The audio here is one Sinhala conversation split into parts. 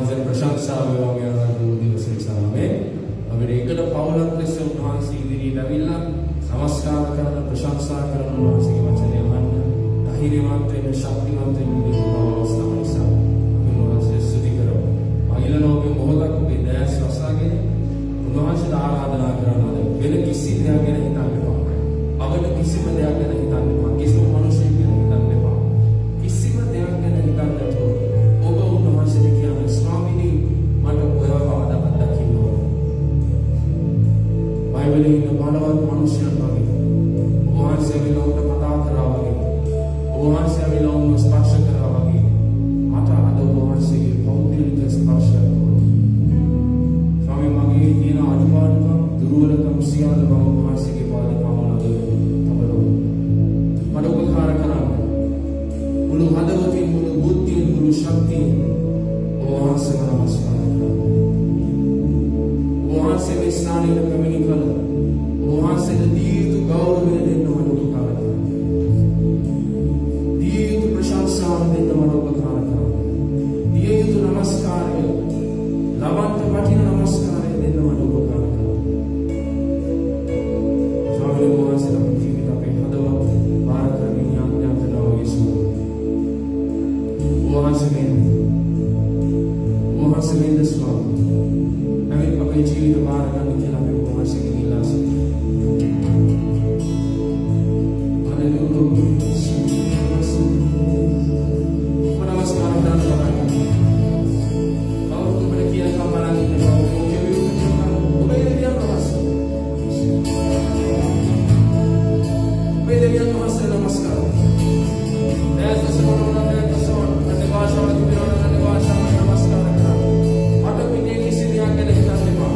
උන්වහන්සේ ප්‍රශංසාව වගේ ආරාධනා දිවසේ සාමේ අපිට ඒකට පවුලක් ලෙස උන්වහන්සේ ඉදිරියට ඇවිල්ලා නමස්කාර කරන ප්‍රශංසා කරන උන්වහන්සේගේ වචනය අහන්න ධෛර්යවත් වෙන්න ශක්තිමත් වෙන්න අවස්ථාවක් උන්වහන්සේ ස්තුති කරමු. අයිලනෝගේ මොහොතක් ඔබේ දැස් වසාගෙන උන්වහන්සේට ආරාධනා කරනවා. වෙන කිසි දෙයක් ගැන හිතන්න එපා. අපිට කිසිම දෙයක් ගැන හිතන්න එපා. කිසිම මිනිසෙක් ගැන හිතන්න එපා. කිසිම දෙයක් ගැන හිතන්න නැතුව ඔබ උන්වහන්සේට කියන ස්වාමීනි මට ඔයව කවදාවත් දකින්න ඕන. බයිබලයේ ඉන්න බලවත් මිනිසයන් වගේ උන්වහන්සේ විලෝකට කතා කරා වගේ උන්වහන්සේ විලෝකන ස්පර්ශ කරා වගේ මට අද උන්වහන්සේගේ පෞද්ගලික ස්පර්ශයක් ස්වාමී මගේ තියෙන අනුපාඩුකම් දුර්වලකම් සියල්ල මම උන්වහන්සේගේ පාදේ පමනද තබනවා. මට උපකාර කරන්න මුළු හදවතින් මුළු බුද්ධියෙන් මුළු ශක්තියෙන් උන්වහන්සේව නමස්කාර කරනවා. උන්වහන්සේ මේ ස්ථානයේ පැමිණි කල උන්වහන්සේට දී යුතු ගෞරවය දෙන්න මට උපකාර කරනවා. දී යුතු ප්‍රශංසාව දෙන්න මට උපකාර කරනවා. දී යුතු නමස්කාරය ලබන්ත වටින නමස්කාරය දෙන්න මට උපකාර කරනවා. ස්වාමීන් වහන්සේ අපේ ජීවිත අපේ හදවත බාර කරමින් යාඥා කරනවා යේසුස්. උන්වහන්සේ වෙන්න ස්වාමී අපේ ජීවිත බාර ගන්න කියලා අපි උන්වහන්සේගෙන් ඉල්ලා සිටිනවා. හalleluya. නමස්කාර කරනවා. කවුරුත් ඔබට කියන කම්පලන් ඉන්නවා. ඔබේ විරුද්ධව ඔබේ දෙවියන් වහන්සේ. ඔබේ දෙවියන් වහන්සේ නමස්කාර. දැස් සෝනන දැස් සෝන අනිවාර්යව තිබෙනවා අනිවාර්යව නමස්කාර කරනවා. අට පිටේ කිසි දෙයක් ගැන හිතන්න එපා.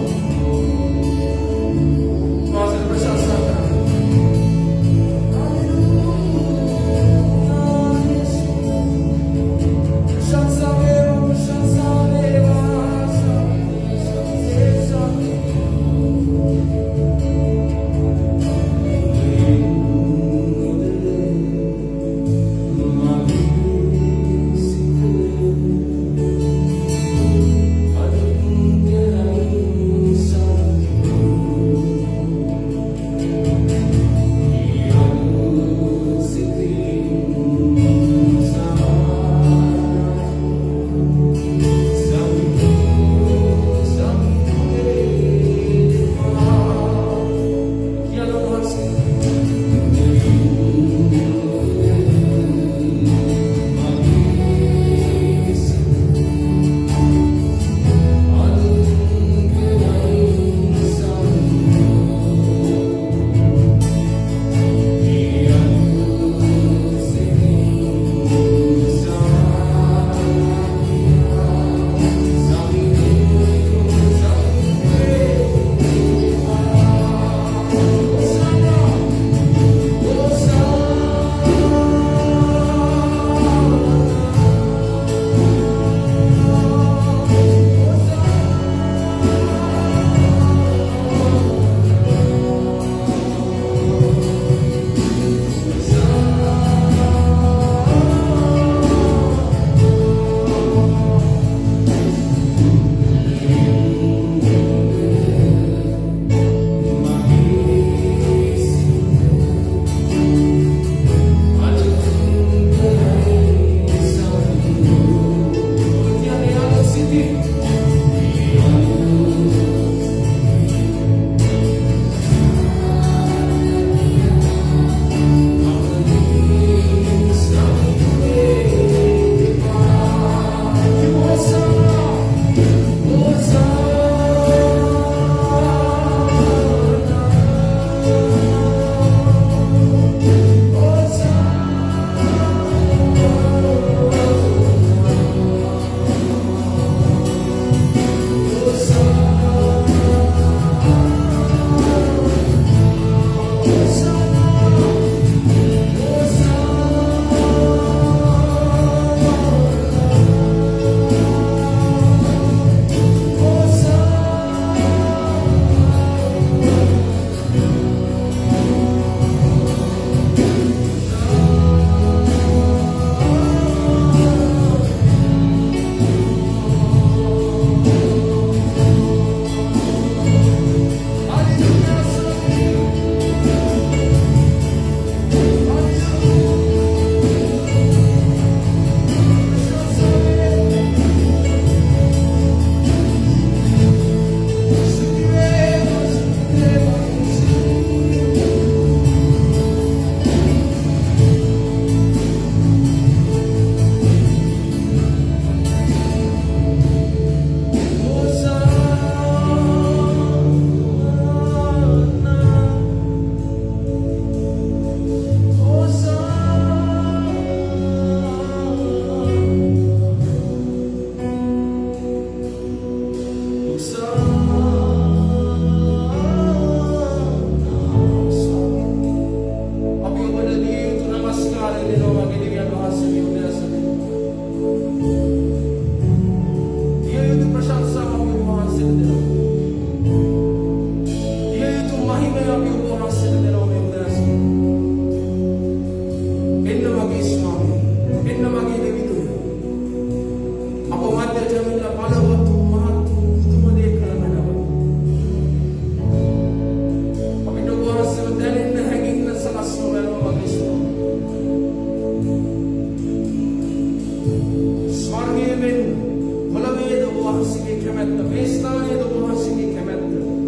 කැමැත්ත මේ ස්ථානයේ ඔබ වහන්සේගේ කැමැත්ත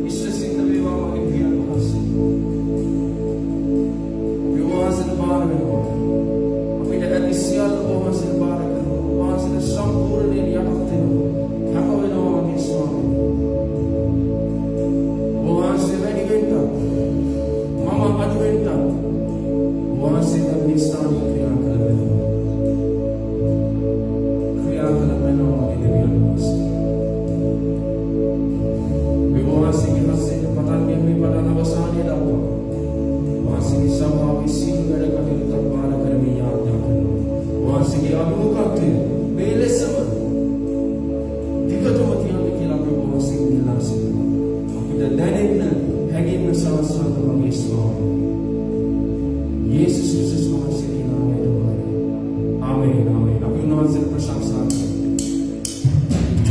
ඉෂ්ට සිද්ධ වේවා මගේ පියන් වහන්සේ. ඔබ වහන්සේට බාර වෙනවා. අපිට ඇති සියල්ල ඔබ වහන්සේට බාර කරනවා. ඔබ වහන්සේට සම්පූර්ණයෙන් යටත් වෙනවා. කැප වෙනවා මගේ ස්වාමී. ඔබ වහන්සේ වැඩි වෙන්නත් මම අඩු වෙන්නත් ඔබ වහන්සේට මේ ස්ථානයේ ක්‍රියා කළ වෙනවා. ක්‍රියා කළ වෙනවා මගේ දෙවියන් වහන්සේ. ඔබ වහන්සේගේ හස්තයෙන් පටන් ගැනීම පටන් අවසානයේ දක්වා වහන්සේගේ සභාවේ සියලු වැඩ කටයුතු බාර කරමින් යාඥා කරනවා. වහන්සේගේ අනුකම්පාවෙන් මේ ලෙසම දිගටම තියන්න කියලා අපි ඔබ වහන්සේගෙන් ඉල්ලා සිටිනවා. අපිට දැනෙන්න හැඟෙන්න සවස්වන්න මගේ ස්වාමී. යේසුස් ක්‍රිස්තුස් වහන්සේගේ නාමයෙන් දුවයි. ආමේන් ආමේන්. අපි උන්වහන්සේට ප්‍රශංසා කරමු.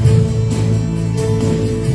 Thank you.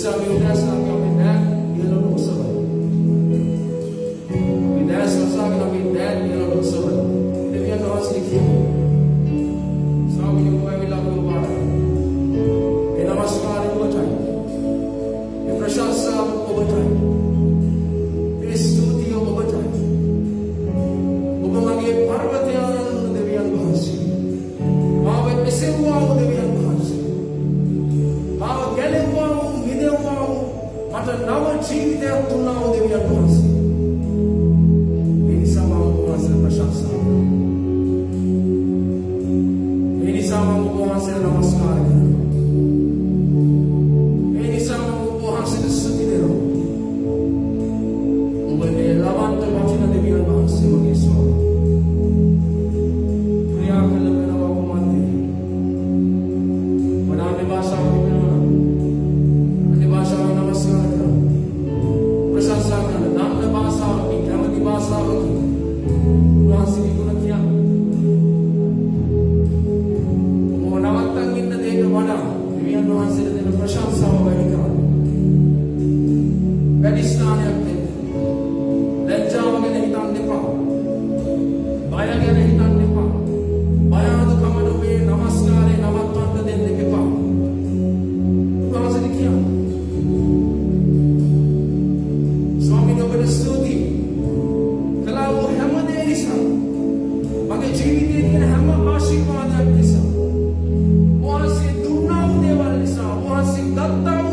නිසා මේ උදෑසන අපි දැන් ඉහළට ඔසවනවා. මේ දැස් වසාගෙන අපි දැන් ඉහළට ඔසවනවා. දෙවියන් වහන්සේ කියනවා. ස්වාමීන් වහන්සේ අපව පාරයි. ඒ නමස්කාරය ඔබටයි. ඒ ප්‍රශංසාව ඔබටයි. ඒ ස්තුතිය ඔබටයි. ඔබ මගේ පර්වතයන් දෙවියන් වහන්සේ. මාව එසෙව්වා දෙවියන් වහන්සේ. මාව ගැලෙව්වා මිදෙව්වා මට නව ජීවිතයක් දුන්නා දෙවියන් වහන්සේ. ඒ නිසා මම ඔබ වහන්සේ ප්‍රශංසා කරනවා. ඒ නිසා මම ඔබ වහන්සේ නමස්කාර කරනවා. ඒ නිසා මම ඔබ වහන්සේට ස්තුති දෙනවා. ඔබ මේ ලවන්ත වචන දෙවියන් වහන්සේ මගේ ස්වාමී. ක්‍රියා කළ වෙනවා ඔබ මන්දේ. වඩානේ භාෂාව වෙනවා. අනේ භාෂාව නමස්කාර කරනවා. ප්‍රශංසා කරනවා. නාම භාෂාව කැමති භාෂාව වහන්සේ ගුණ කියන. ඔබ නවත්තන් ඉන්න දෙයක වඩා දෙවියන් වහන්සේට දෙන ප්‍රශංසාව වැඩි කරනවා. වැඩි ස්ථානයක් දෙන්න. ලැජ්ජාව ගැන හිතන්න එපා. බය ගැන හිතන්න එපා. බය අඩුකමට ඔබේ නමස්කාරේ නවත්වන්න දෙන්න එපා. උන්වහන්සේ කියනවා. ස්වාමීන් ඔබට ස්තුතියි. කළා වූ හැම දේ නිසා මගේ ජීවිතයේ තියෙන හැම ආශිර්වාදයක් නිසා වහන්සේ දුන්නා වූ දේවල් නිසා වහන්සේ දත්තා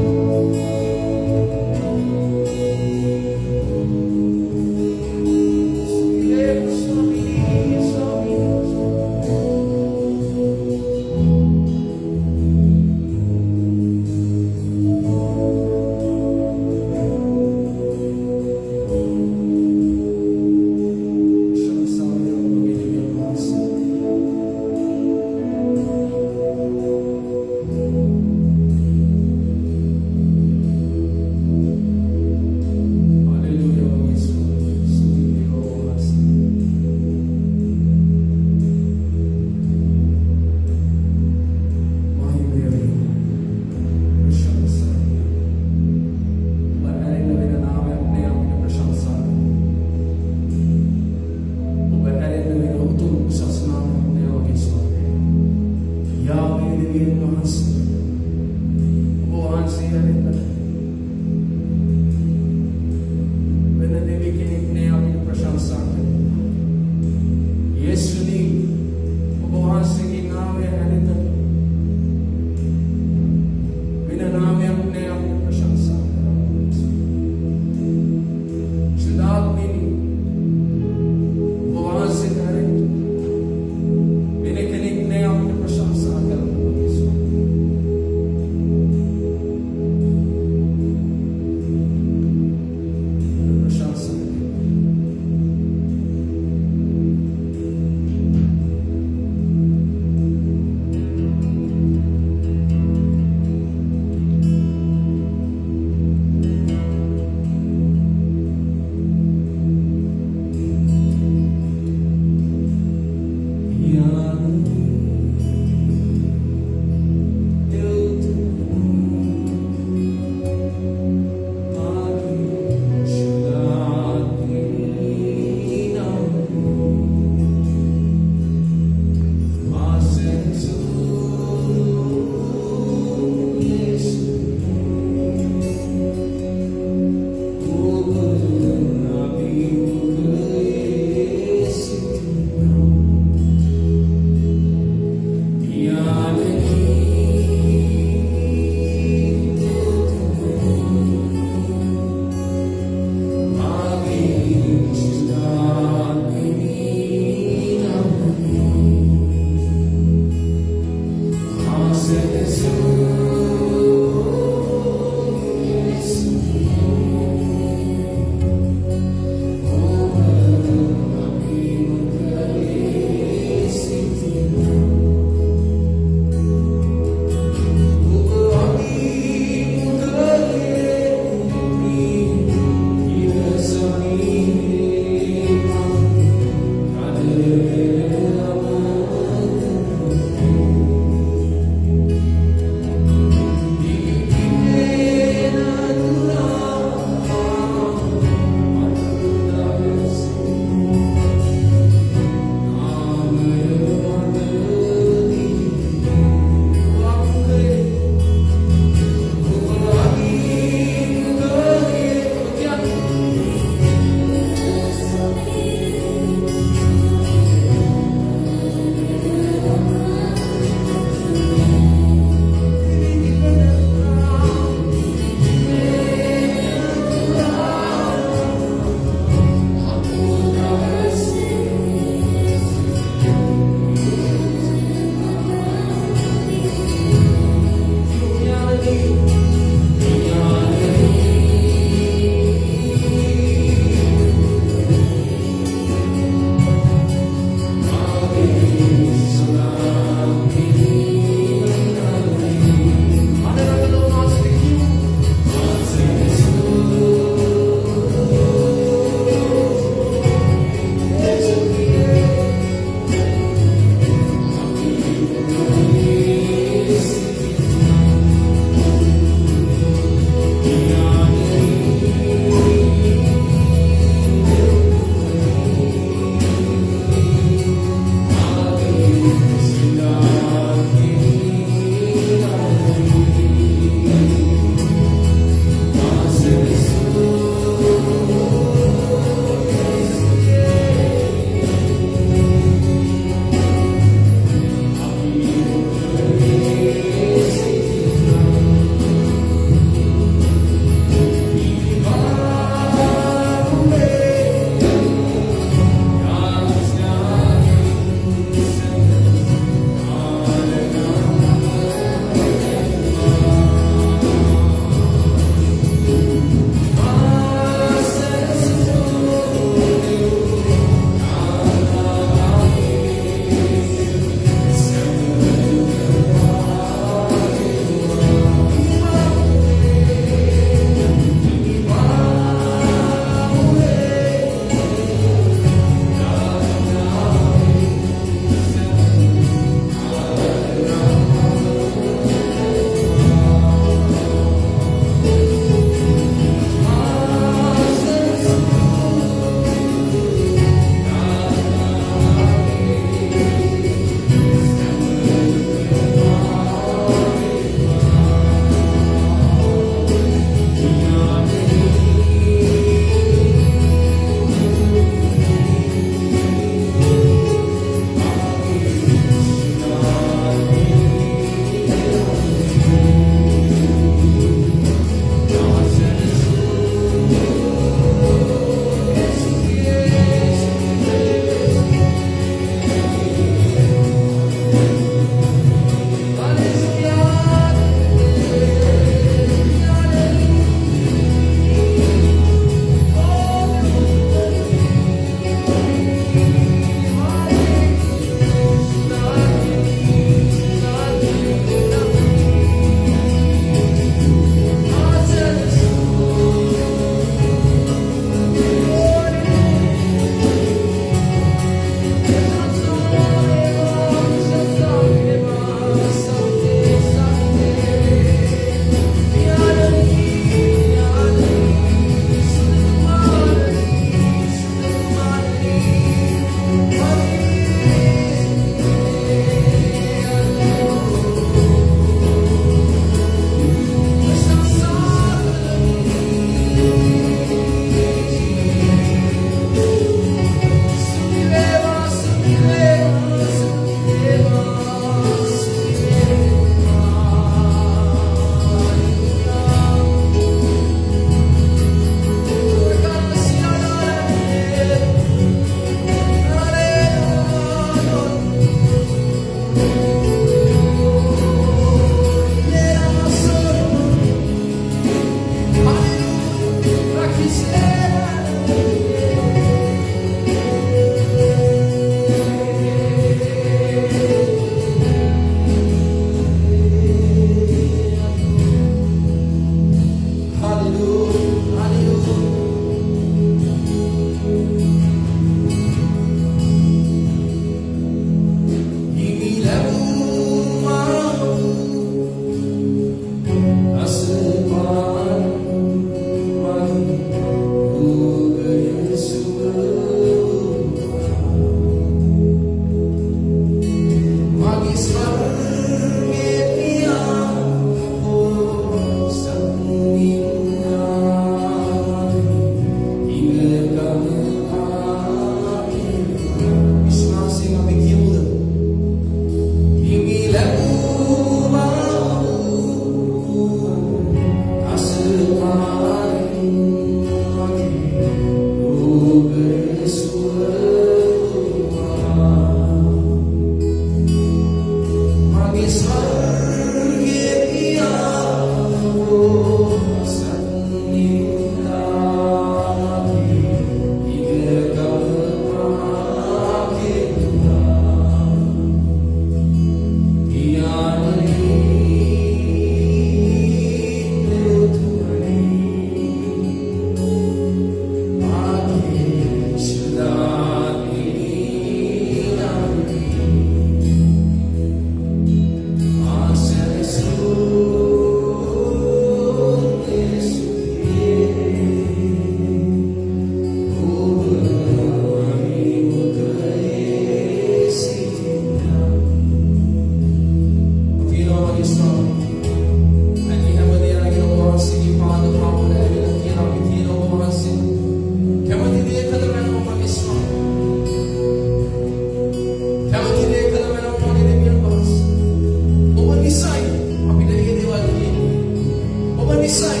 නිසයි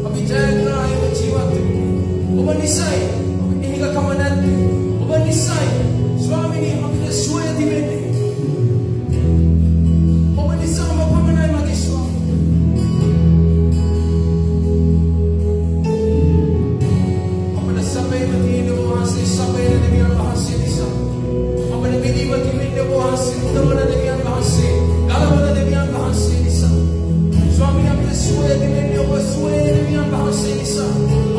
අපි ජයග්‍රාහීව ජීවත් වෙන්නේ. ඔබ නිසයි අපි නිහිකකම නැත්තේ. ඔබ නිසයි ස්වාමිනී අපිට සුවය දෙන්නේ. ඔබ නිසාම පමණයි මගේ ස්වාමී. අපිට සපේම තියෙන වහන්සේ සපේන දෙවියන් වහන්සේ නිසා. අපිට මෙදිව තිබෙන්නේ වහන්සේ උදවන දෙවියන් වහන්සේ ගලවන දෙවියන් වහන්සේ නිසා. ස්වාමී අපිට සුවය දෙන්නේ ඔබ සුවය දෙවියන් වහන්සේ නිසා.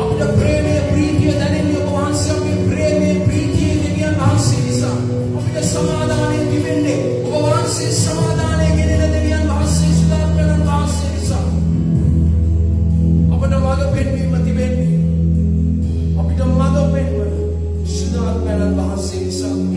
අපිට ප්‍රේමය ප්‍රීතිය දැනෙන්නේ ඔබ වහන්සේ අපේ ප්‍රේමය ප්‍රීතිය දෙවියන් වහන්සේ නිසා. අපිට සමාදානය දෙන්නේ ඔබ වහන්සේ සමාදානය ගෙනෙන දෙවියන් වහන්සේ සුදාත්මයන් වහන්සේ නිසා. අපිට මඟ පෙන්වීම තිබෙන්නේ අපිට මඟ පෙන්වන සුදාත්මයන් වහන්සේ නිසා.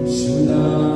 Sudah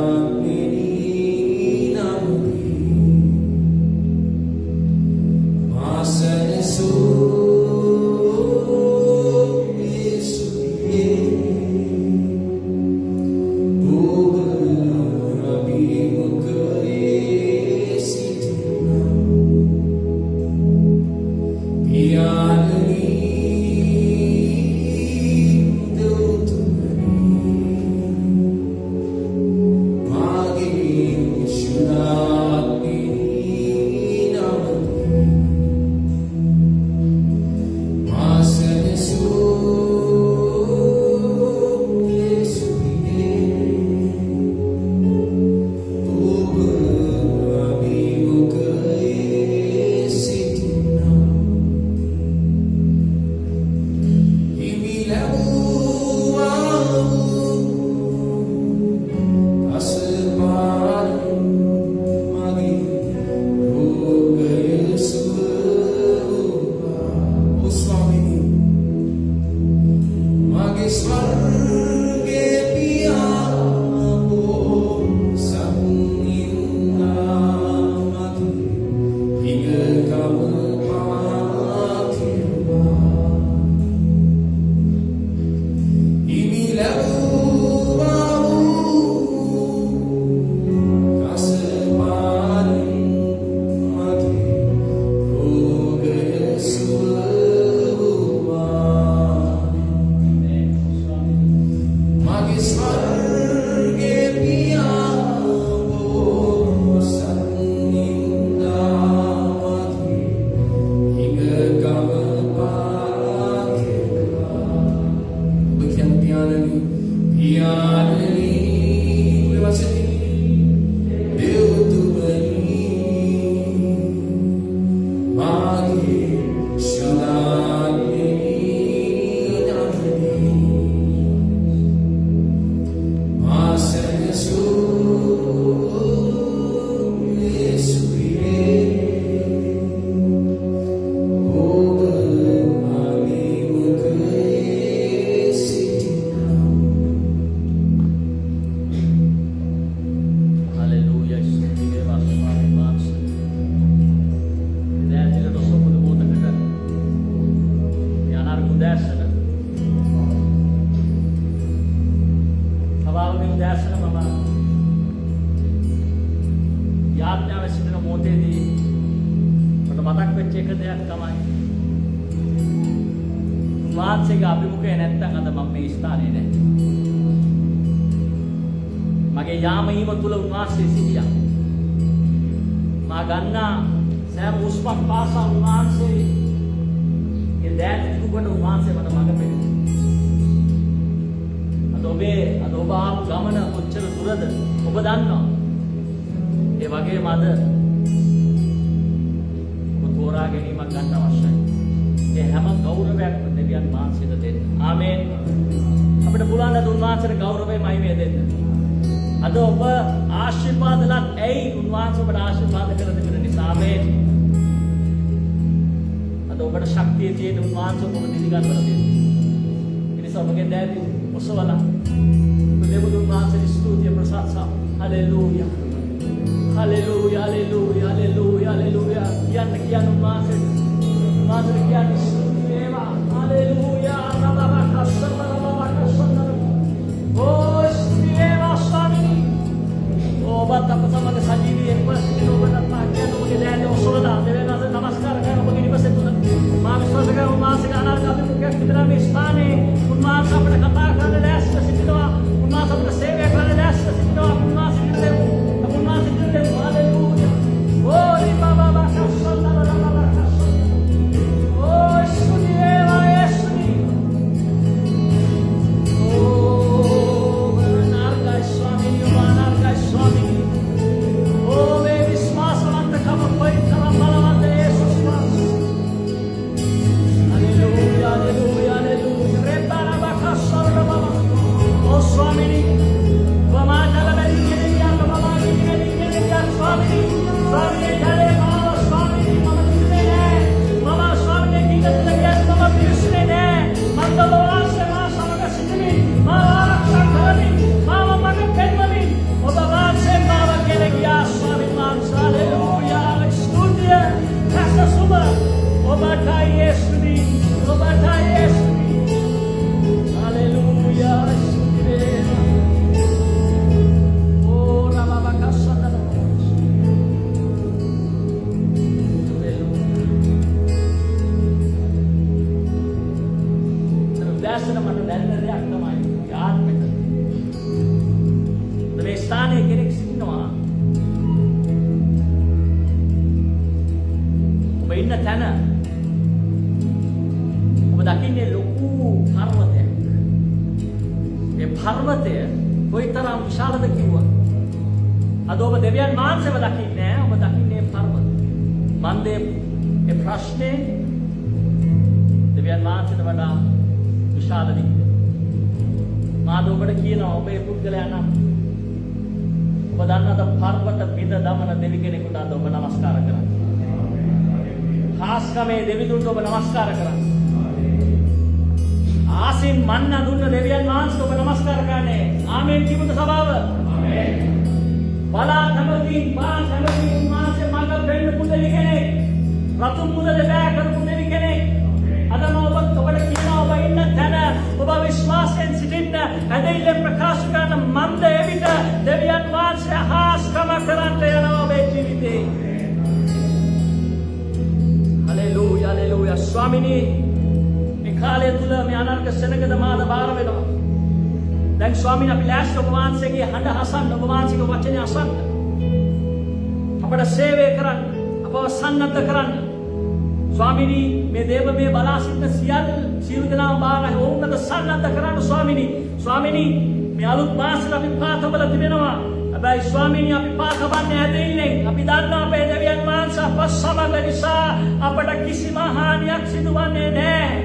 අපි දන්නා අපේ දෙවියන් වහන්සේ අප සමග නිසා අපට කිසිම හානියක් සිදුවන්නේ නැහැ.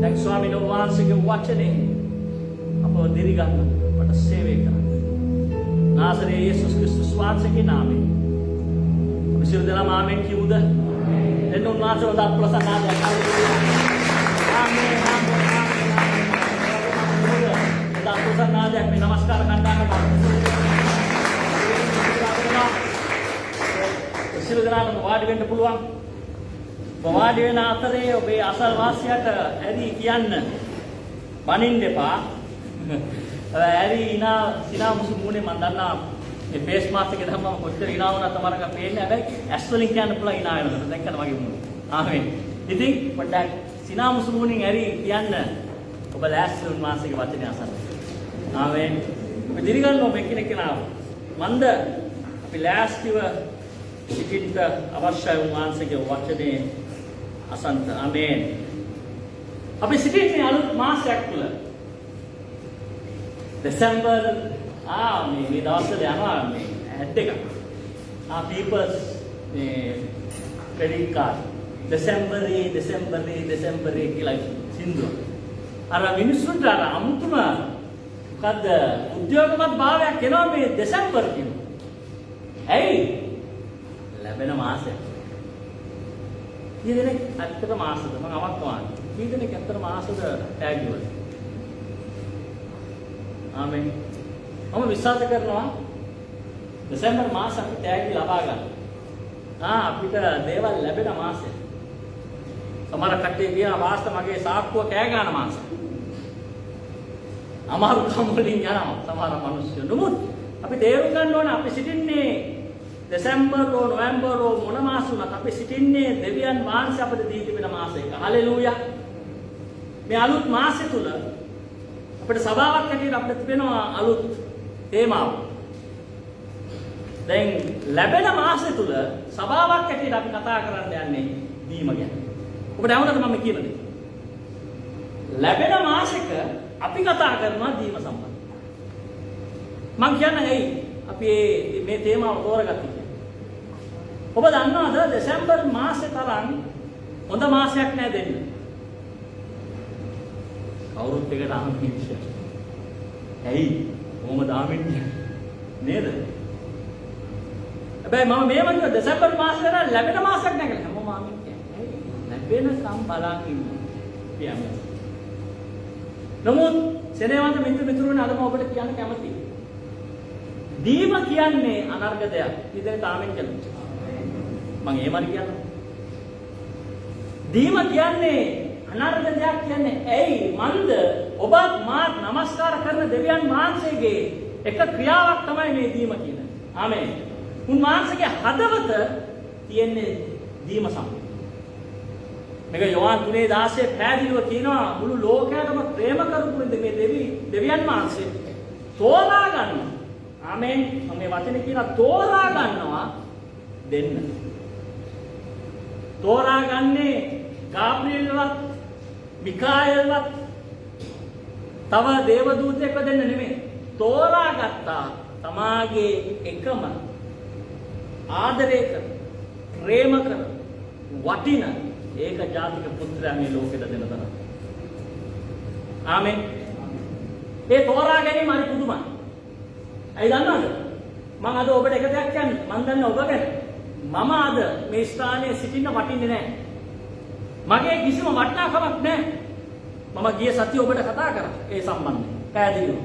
දැන් ස්වාමීන් වහන්සේගේ වචනේ අපව දිරිගන්න අපට සේවය කරන්න. නාසරේ යේසුස් ක්‍රිස්තුස් වහන්සේගේ නාමයෙන් අපි සියලු දෙනාම ආමෙන් කියමුද? එන්න උන්වහන්සේ උදා ප්‍රසන්නාදයක්. ආමෙන් ආමෙන් ආමෙන් උදා ප්‍රසන්නාදයක් මේ නමස්කාර කණ්ඩායමට සියලු දෙනාම වාඩි වෙන්න පුළුවන්. වාඩි වෙන අතරේ ඔබේ අසල් වාසියට ඇරි කියන්න බනින්න එපා. ඇරි සිනා මුසු මූණේ මන් දන්නා මේ ෆේස් මාස්ක් එක දැම්මම කොච්චර ඉනා වුණා තමරක පේන්නේ. හැබැයි ඇස් වලින් කියන්න පුළුවන් ඉනා වෙනවා. දැන් කරන වගේ මූණ. ආමෙන්. ඉතින් පොඩ්ඩක් සිනා මුසු මූණෙන් ඇරි කියන්න ඔබ ලෑස්ති වුණ මාසෙක වචනේ අසන්න. ආමෙන්. අපි දිරිගන්න ඔබ එකිනෙකා මන්ද අපි ලෑස්තිව සිටින්න අවශ්‍යයි උන්වහන්සේගේ වචනේ අසන්ත. ආමෙන්. අපි සිටින්නේ අලුත් මාසයක් තුල. දෙසැම්බර් මේ දවස්වල යනවා මේ ඇඩ් එක. පීපල්ස් මේ ක්‍රෙඩිට් කාඩ් දෙසැම්බරේ කියලා සින්දුව. අර මිනිස්සුන්ට අර අමුතුම මොකද්ද උද්‍යෝගමත් භාවයක් එනවා මේ දෙසැම්බර් කියන. ඇයි? ලැබෙන මාසයක්. කී දෙනෙක් ඇත්තට මාසද? මම අවත්වාන. කී දෙනෙක් ඇත්තට මාසද ටැග් වල? ආමෙන්. මම විශ්වාස කරනවා දෙසැම්බර් මාස අපි ටැග් ලබා ගන්න. අපිට දේවල් ලැබෙන මාසය. සමහර කට්ටිය කියන වාස්ත මගේ සාක්කුව කෑ ගන්න මාසය. අමාරු කම් වලින් යනවා සමහර මිනිස්සු. නමුත් අපි තේරුම් ගන්න ඕනේ අපි සිටින්නේ දෙසැම්බර් හෝ නොවැම්බර් හෝ මොන මාස වුණත් අපි සිටින්නේ දෙවියන් වහන්සේ අපට දී තිබෙන මාසයක. හලෙලූයා. මේ අලුත් මාසය තුල අපිට සභාවක් හැටියට අපිට තිබෙනවා අලුත් තේමාව. දැන් ලැබෙන මාසය තුල සභාවක් හැටියට අපි කතා කරන්න යන්නේ දීම ගැන. ඔබට ඇහුණාද මම කියන්නේ? ලැබෙන මාසෙක අපි කතා කරනවා දීම සම්බන්ධ. මම කියන්නේ ඇයි අපි මේ තේමාව තෝරගත්තේ? ඔබ දන්නවද දෙසැම්බර් මාසේ තරම් හොඳ මාසයක් නෑ දෙන්න. කවුරුත් එකට ආමිෂය. ඇයි? කොහොමද ආමිෂය? නේද? හැබැයි මම මේ වගේ දෙසැම්බර් මාසේ තරම් ලැබෙන මාසයක් නෑ කියලා හැමෝම ආමිෂය. ඇයි? ලැබෙනකම් බලන් ඉන්න. කියන්නේ. නමුත් සෙනෙහවන්ත මිතුරුනේ අද මම ඔබට කියන්න කැමතියි. දීම කියන්නේ අනර්ග දෙයක්. ඉතින් තාමෙන් කියනවා. මම එහෙමද කියනවා. දීම කියන්නේ අනර්ග දෙයක් කියන්නේ ඇයි මන්ද ඔබත් මාත් নমස්කාර කරන දෙවියන් වහන්සේගේ එක ක්‍රියාවක් තමයි මේ දීම කියන්නේ. ආමෙන්. උන්වහන්සේගේ හදවත තියෙන්නේ දීම සම්පූර්ණ. මේක යෝහන් 3:16 පැහැදිලිව කියනවා මුළු ලෝකයටම ප්‍රේම කරපු මේ දෙවියන් වහන්සේ තෝරා ගන්නවා. ආමෙන්. මේ වචනේ කියන තෝරා ගන්නවා දෙන්න. තෝරා ගන්නේ ගාබ්‍රියෙල්වත් මිකායෙල්වත් තව දේවදූතයෙක්ව දෙන්න නෙමෙයි. තෝරා ගත්තා තමාගේ එකම ආදරය කර ප්‍රේම කර වටින ඒක ජාතික පුත්‍රයා මේ ලෝකෙට දෙන තරම්. ආමෙන්. ඒ තෝරා ගැනීම හරි පුදුමයි. ඇයි දන්නවද? මම අද ඔබට එක දෙයක් කියන්නේ. මම දන්නේ ඔබ ගැන. මම අද මේ ස්ථානයේ සිටින්න වටින්නේ නැහැ. මගේ කිසිම වටිනාකමක් නැහැ. මම ගිය සතිය ඔබට කතා කරා ඒ සම්බන්ධයෙන්. පැහැදිලිව.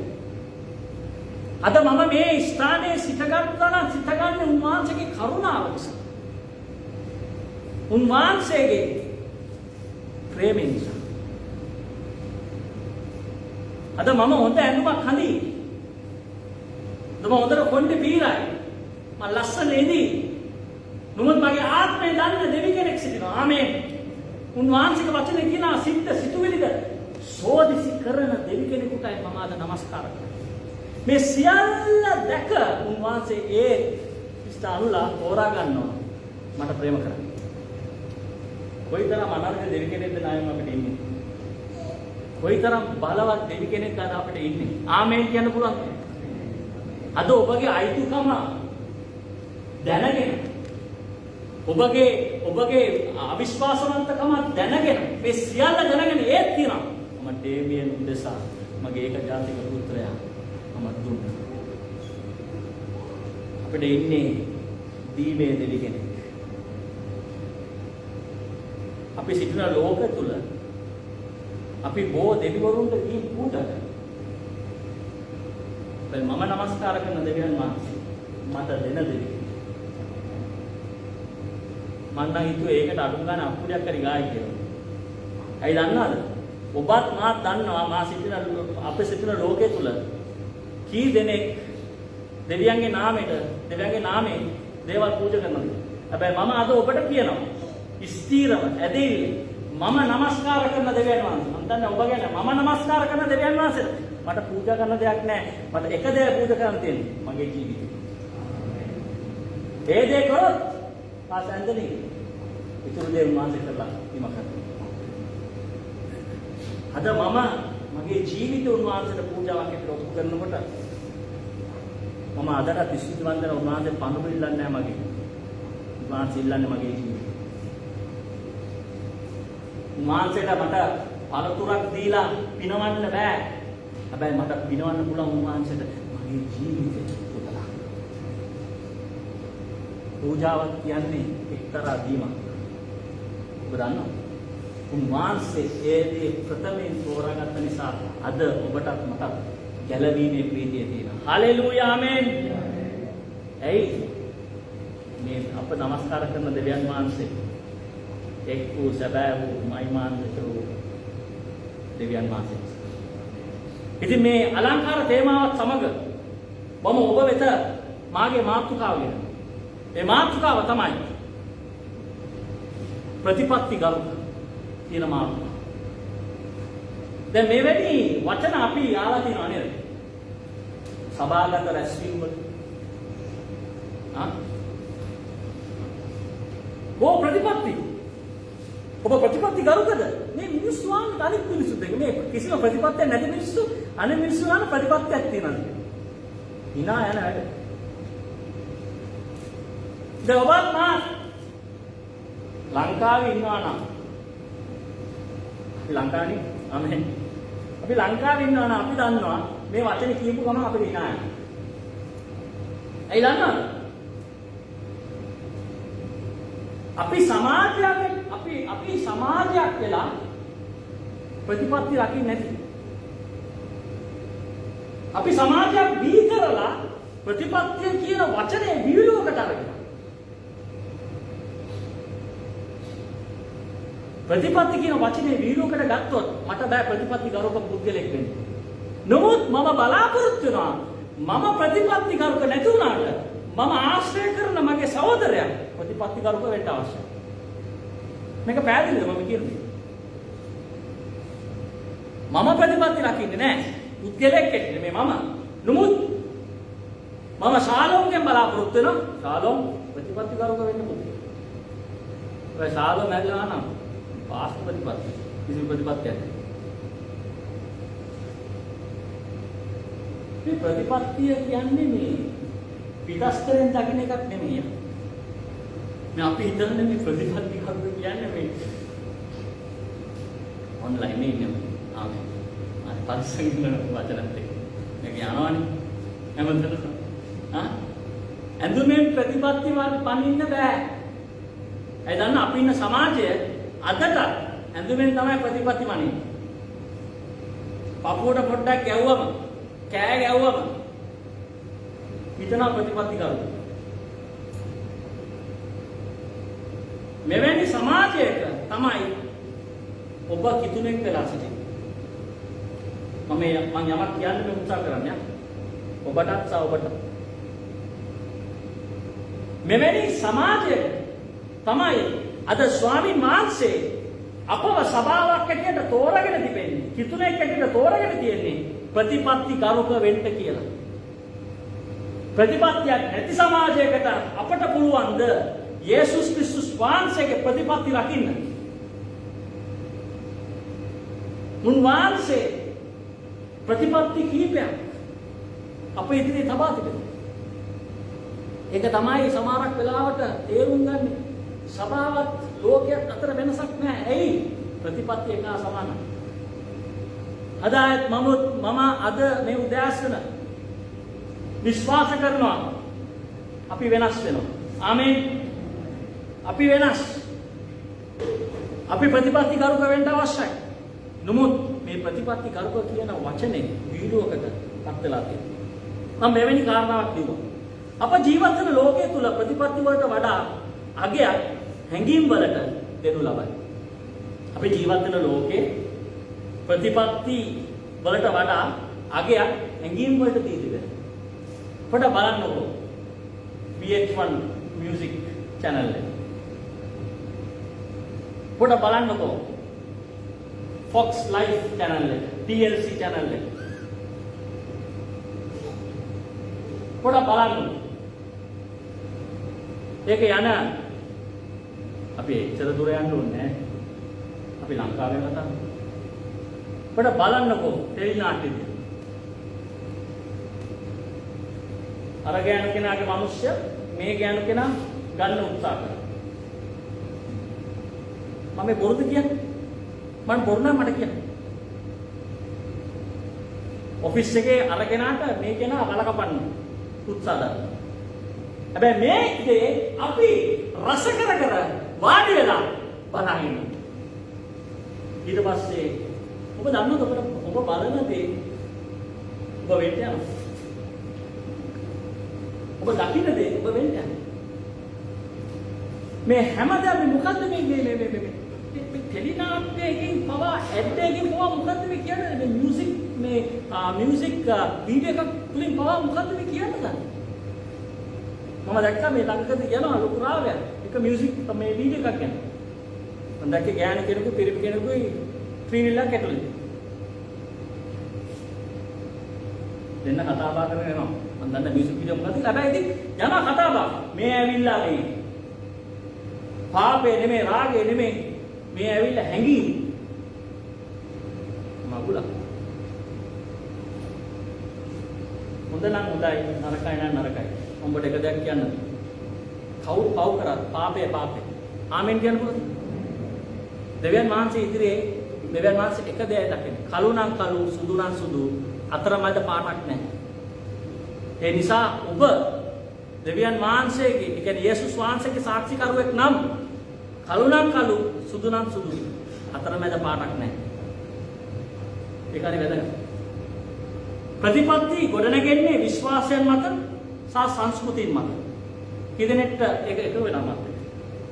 අද මම මේ ස්ථානයේ සිටගත්තා නම් සිටගන්නේ උන්වහන්සේගේ කරුණාව නිසා. උන්වහන්සේගේ ප්‍රේමය නිසා. අද මම හොඳ ඇඳුමක් හඳී. මම හොඳට කොණ්ඩේ පීරයි. මම ලස්සන ඉදී. නමුත් මගේ ආත්මය දන්න දෙවි කෙනෙක් සිටිනවා. ආමේන්. උන්වහන්සේගේ වචනේ කියනවා සිත් සිතුවිලිද සෝදිසි කරන දෙවි කෙනෙකුටයි මම අද নমස්කාර කරන්නේ. මේ සියල්ල දැක උන්වහන්සේ ඒ ස්ථානුලා තෝරා ගන්නවා මට ප්‍රේම කරන්න. කොයිතරම් අනර්ග දෙවි කෙනෙක්ද නායම අපිට ඉන්නේ. කොයිතරම් බලවත් දෙවි කෙනෙක්ද අපිට ඉන්නේ. ආමේන් කියන්න පුළුවන්. අද ඔබගේ අයිතිකම දැනගෙන ඔබගේ අවිශ්වාසවන්තකම දැනගෙන මේ සියල්ල දැනගෙන ඒත් කියනවා මම ඩේමියන් උදෙසා මගේ ඒක ජාතික පුත්‍රයා මම දුන්නා. අපිට ඉන්නේ දීමේ දෙවි කෙනෙක්. අපි සිටින ලෝක තුල අපි බොහෝ දෙවිවරුන්ට දී පූජා කරනවා. මම නමස්කාර කරන දෙවියන් වහන්සේ මට දෙන දෙවි. මම නම් හිතුවේ ඒකට අඩු ගන්න අකුරයක් හරි ගායි කියලා. ඇයි දන්නවද? ඔබත් මාත් දන්නවා මා සිටින අපේ සිටින ලෝකයේ තුල කී දෙනෙක් දෙවියන්ගේ නාමයෙන් දේවල් පූජා කරනවා. හැබැයි මම අද ඔබට කියනවා ස්ථීරව ඇදෙන්නේ මම නමස්කාර කරන දෙවියන් වහන්සේ. මම දන්නේ ඔබ ගැන මම නමස්කාර කරන දෙවියන් වහන්සේ. මට පූජා කරන දෙයක් නැහැ. මට එක දෙයක් පූජා කරන්න තියෙන්නේ මගේ ජීවිතේ. ඒ දේ කරොත් පාස ඇන්දනි ඉතුරු දේ උන්වහන්සේ කරලා ඉම කරනවා. අද මම මගේ ජීවිත උන්වහන්සේට පූජාවක් එක්ක ඔප්පු කරනකොට මම අදට විශ්විත වන්දන උන්වහන්සේ පඳුරු ඉල්ලන්නේ නැහැ මගේ. උන්වහන්සේ ඉල්ලන්නේ මගේ ජීවිතේ. උන්වහන්සේට මට පළතුරක් දීලා පිනවන්න බෑ. හැබැයි මට පිනවන්න පුළුවන් උන්වහන්සේට මගේ ජීවිතේ පුදලා. පූජාවක් කියන්නේ එක්තරා දීමක්. ඔබ දන්නවද? උන්වහන්සේ ඒ ප්‍රථමයෙන් තෝරාගත්ත නිසා අද ඔබටත් මටත් ගැලවීමේ ප්‍රීතිය තියෙනවා. හලෙලූයා ආමෙන්. ඇයි මේ අප නමස්කාර කරන දෙවියන් වහන්සේ එක් වූ සැබෑ වූ මහිමාන්විත වූ දෙවියන් වහන්සේ. ඉතින් මේ අලංකාර තේමාවත් සමග මම ඔබ වෙත මාගේ මාතෘකාව ගෙන. මේ මාතෘකාව තමයි ප්‍රතිපත්ති ගරුක කියන මාතෘකාව. දැන් මෙවැනි වචන අපි ආලා තියෙනවා නේද? සභාගත රැස්වීම වල. ප්‍රතිපත්ති. ඔබ ප්‍රතිපත්ති ගරුකද? මේ මිනිස්සු ආන්නේ අනිත් මිනිස්සු දෙක. මේ කිසිම ප්‍රතිපත්තියක් නැති මිනිස්සු අනිත් මිනිස්සු ගන්න ප්‍රතිපත්තියක් තියෙනවා. hina යන වැඩ. දැන් ඔබත් මා ලංකාවේ ඉන්නවා නම් අපි ලංකාවේ අමෙන් අපි ලංකාවේ ඉන්නවා නම් අපි දන්නවා මේ වචනේ කියපු ගමන් අපිට hina යනවා. ඇයි දන්නවද? අපි සමාජයක් වෙලා ප්‍රතිපත්ති රකින්නේ නැති. අපි සමාජයක් බී කරලා ප්‍රතිපත්තිය කියන වචනේ විවිධවකට අරගෙන. ප්‍රතිපත්ති කියන වචනේ විවිධවකට ගත්තොත් මට බෑ ප්‍රතිපත්ති ගරුක පුද්ගලෙක් වෙන්න. නමුත් මම බලාපොරොත්තු වෙනවා මම ප්‍රතිපත්ති ගරුක නැති වුණාට මම ආශ්‍රය කරන මගේ සහෝදරයා ප්‍රතිපත්ති ගරුක වෙන්න අවශ්‍යයි. මේක පැහැදිලිද මම කියන්නේ? මම ප්‍රතිපත්ති රකින්නේ නැහැ. පුද්ගලෙක් එක්ක මේ මම. නමුත් මම ශාලෝම්ගෙන් බලාපොරොත්තු වෙනවා ශාලෝම් ප්‍රතිපත්ති ගරුක වෙන්න පුළුවන්. ඒ ශාලෝම් ඇදලා නම් පාස්ත ප්‍රතිපත්ති කිසි ප්‍රතිපත්තියක් නැහැ. මේ ප්‍රතිපත්තිය කියන්නේ මේ පිටස්තරෙන් දකින්න එකක් නෙමෙයි. මේ අපි හිතන්නේ මේ ප්‍රතිපත්ති කරුව කියන්නේ මේ ඔන්ලයින් නේ ඉන්නේ. ආමෙන්. අර පරිසංගන වචනත් එක්ක. මේක යනවනේ. හැමතැනම. ඇඳුමෙන් ප්‍රතිපත්ති වල පනින්න බෑ. ඒ දන්න අපි ඉන්න සමාජය අදට ඇඳුමෙන් තමයි ප්‍රතිපත්ති මනින්නේ. පපුවට පොඩ්ඩක් ගැව්වම කෑ ගැව්වම හිතනවා ප්‍රතිපත්ති කරුව. මෙවැනි සමාජයක තමයි ඔබ කිතුනෙක් වෙලා සිටින්නේ. මම යමක් කියන්න මේ උත්සාහ කරන්නේ ඔබටත් සහ ඔබට. මෙවැනි සමාජයක තමයි අද ස්වාමීන් වහන්සේ අපව සභාවක් ඇටියට තෝරාගෙන තිබෙන්නේ. කිතුනෙක් ඇටියට තෝරාගෙන තියෙන්නේ ප්‍රතිපත්ති ගරුක වෙන්න කියලා. ප්‍රතිපත්තියක් නැති සමාජයකට අපට පුළුවන්ද යේසුස් ක්‍රිස්තුස් වහන්සේගේ ප්‍රතිපත්ති රකින්න? උන්වහන්සේ ප්‍රතිපත්ති කීපයක් අප ඉදිරියේ තබා තිබෙනවා. ඒක තමයි සමහරක් වෙලාවට තේරුම් ගන්න. සභාවත් ලෝකයක් අතර වෙනසක් නැහැ. ඇයි? ප්‍රතිපත්ති එක සමානයි. අදායත් මම අද මේ උදෑසන විශ්වාස කරනවා අපි වෙනස් වෙනවා. ආමේන්. අපි වෙනස්. අපි ප්‍රතිපත්ති කරුක වෙන්න අවශ්‍යයි. නමුත් මේ ප්‍රතිපත්ති කරුක කියන වචනේ වීඩියෝකට පත් වෙලා තියෙනවා. මම මෙවැනි කාරණාවක් කිව්වා. අප ජීවත් වෙන ලෝකයේ තුල ප්‍රතිපත්ති වලට වඩා අගයක් හැඟීම් වලට දෙනු ලබයි. අපි ජීවත් වෙන ලෝකේ ප්‍රතිපත්ති වලට වඩා අගයක් හැඟීම් වලට දී තිබෙනවා. පොඩ බලන්නකෝ VH1 music channel එක. පොඩ බලන්නකෝ Fox Life channel එක, TLC channel එක. පොඩ බලන්න. ඒක යන අපි එච්චර දුර යන්න ඕනේ නැහැ. අපි ලංකාවේ කතා. පොඩ බලන්නකෝ ටෙලි නාට්‍යෙද. අර ගෑනු කෙනාගේ මිනිස්සු මේ ගෑනු කෙනා ගන්න උත්සාහ කරනවා. මම මේ බොරුද කියන්නේ? මම බොරු නම් මට කියන්න. ඔෆිස් එකේ අර කෙනාට මේ කෙනා වල කපන්න උත්සාහ කරනවා. හැබැයි මේ දේ අපි රස කර වාඩි වෙලා බලහින්න. ඊට පස්සේ ඔබ දන්නවද ඔබ බලන දේ ඔබ වෙන්න යනවා. ඔබ දකින්න දේ ඔබ වෙන්න යනවා. මේ හැමදාම මොකද්ද මේ ටෙලිනාට්‍යයෙන් පවා ඇඩ් එකකින් පවා මොකද්ද මේ කියන්නේ මේ මියුසික් වීඩියෝ එකක් තුලින් පවා මොකද්ද මේ කියන්නේ? මම දැක්කා මේ ළඟදී යනවා ලොකු රාවයක්. එක මියුසික් මේ වීඩියෝ එකක් යනවා. මම දැක්කේ ගෑනු කෙනෙකු පිරිමි කෙනෙකුයි ත්‍රිවිලක් ඇතුළේ. දෙන්න කතා බහ කරගෙන යනවා. මම දන්න මියුසික් වීඩියෝ මොකද්ද? හැබැයි ඉතින් යනවා කතා බහ. මේ ඇවිල්ලා මේ පාපේ නෙමෙයි රාගේ නෙමෙයි මේ ඇවිල්ලා හැංගීම. මගුල. හොඳ නම් හොඳයි නරකයි නම් නරකයි. උඹට එක දෙයක් කියන්න. කවුරු පව් කරත් පාපේ පාපේ. ආමෙන් කියන්න පුළුවන්ද? දෙවියන් වහන්සේ ඉදිරියේ දෙවියන් වහන්සේ එක දෙයයි දකින්නේ. කළු නම් කළු, සුදු නම් සුදු, අතරමැද පාටක් නැහැ. ඒ නිසා ඔබ දෙවියන් වහන්සේගේ, ඒ කියන්නේ යේසුස් වහන්සේගේ සාක්ෂිකරුවෙක් නම් කළු නම් කළු, සුදු නම් සුදු, අතරමැද පාටක් නැහැ. ඒක හරි වැදගත්. ප්‍රතිපත්ති ගොඩනගන්නේ විශ්වාසයන් මත සහ සංස්කෘතිය මත. කිදෙනෙක්ට ඒක එක වෙනම මත.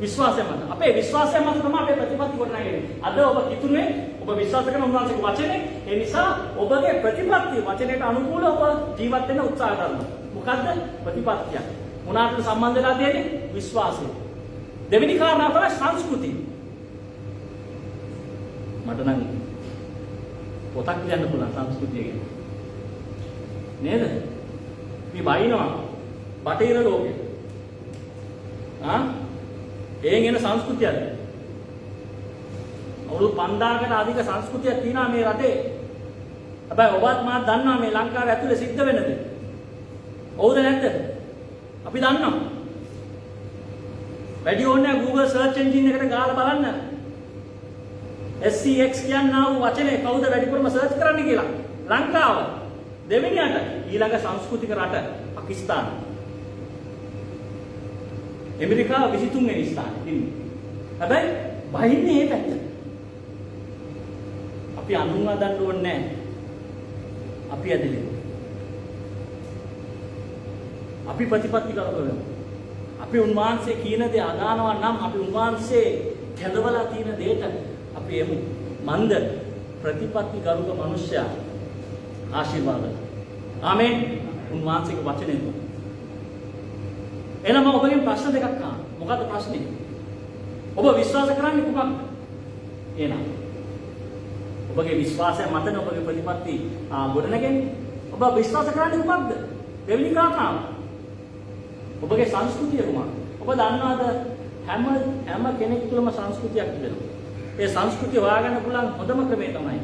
විශ්වාසය මත. අපේ විශ්වාසය මත තමයි අපේ ප්‍රතිපත්ති ගොඩනගන්නේ. අද ඔබ කිතුනේ ඔබ විශ්වාස කරන උන්වහන්සේගේ වචනේ. ඒ නිසා ඔබගේ ප්‍රතිපත්ති වචනයට අනුකූලව ඔබ ජීවත් වෙන්න උත්සාහ කරනවා. මොකද්ද? ප්‍රතිපත්තිය. මොනවාට සම්බන්ධ වෙලා තියෙන්නේ? විශ්වාසය. දෙවෙනි කාරණාව තමයි සංස්කෘතිය. මට නම් පොතක් කියන්න පුළුවන් සංස්කෘතිය ගැන. නේද? මේ බයිනවා බටහිර ලෝකෙ. එන් එන සංස්කෘතියද? අවුරුදු 5000කට අධික සංස්කෘතියක් තියෙනවා මේ රටේ. හැබැයි ඔබත් මාත් දන්නවා මේ ලංකාවේ ඇතුලේ සිද්ධ වෙන දේ. ඔව්ද නැද්ද? අපි දන්නවා. වැඩි ඕනේ Google search engine එකට ගාලා බලන්න. SCX කියනා වූ වචනේ කවුද වැඩිපුරම search කරන්නේ කියලා. ලංකාව. දෙවෙනියට ඊළඟ සංස්කෘතික රට පාකිස්තාන. ඇමරිකාව 23 වෙනි ස්ථානයේ ඉන්නේ. හැබැයි බහින්නේ ඒ පැත්ත. අපි අඳුන්වා ගන්න ඕනේ නැහැ. අපි ඇදලේ. අපි ප්‍රතිපත්ති කරගන්න. අපි උන්වහන්සේ කියන දේ අදානවා නම් අපි උන්වහන්සේ කැඳවලා තියෙන දෙයට අපි එමු. මන්ද ප්‍රතිපත්ති කරුක මිනිසයා ආශිර්වාද. ආමේන්. උන්වහන්සේගේ වචනේ. එහෙනම් මම ඔබගෙන් ප්‍රශ්න දෙකක් අහනවා. මොකද්ද ප්‍රශ්නේ? ඔබ විශ්වාස කරන්නේ මොකක්ද? එහෙනම් ඔබගේ විශ්වාසය මතන ඔබගේ ප්‍රතිපත්ති ගොඩනගන්නේ. ඔබ විශ්වාස කරන්නේ මොකක්ද? දෙවෙනි කාරණාව. ඔබගේ සංස්කෘතිය කුමක්ද? ඔබ දන්නවද හැම කෙනෙක් තුළම සංස්කෘතියක් තිබෙනවා. ඒ සංස්කෘතිය හොයාගන්න පුළුවන් හොඳම ක්‍රමය තමයි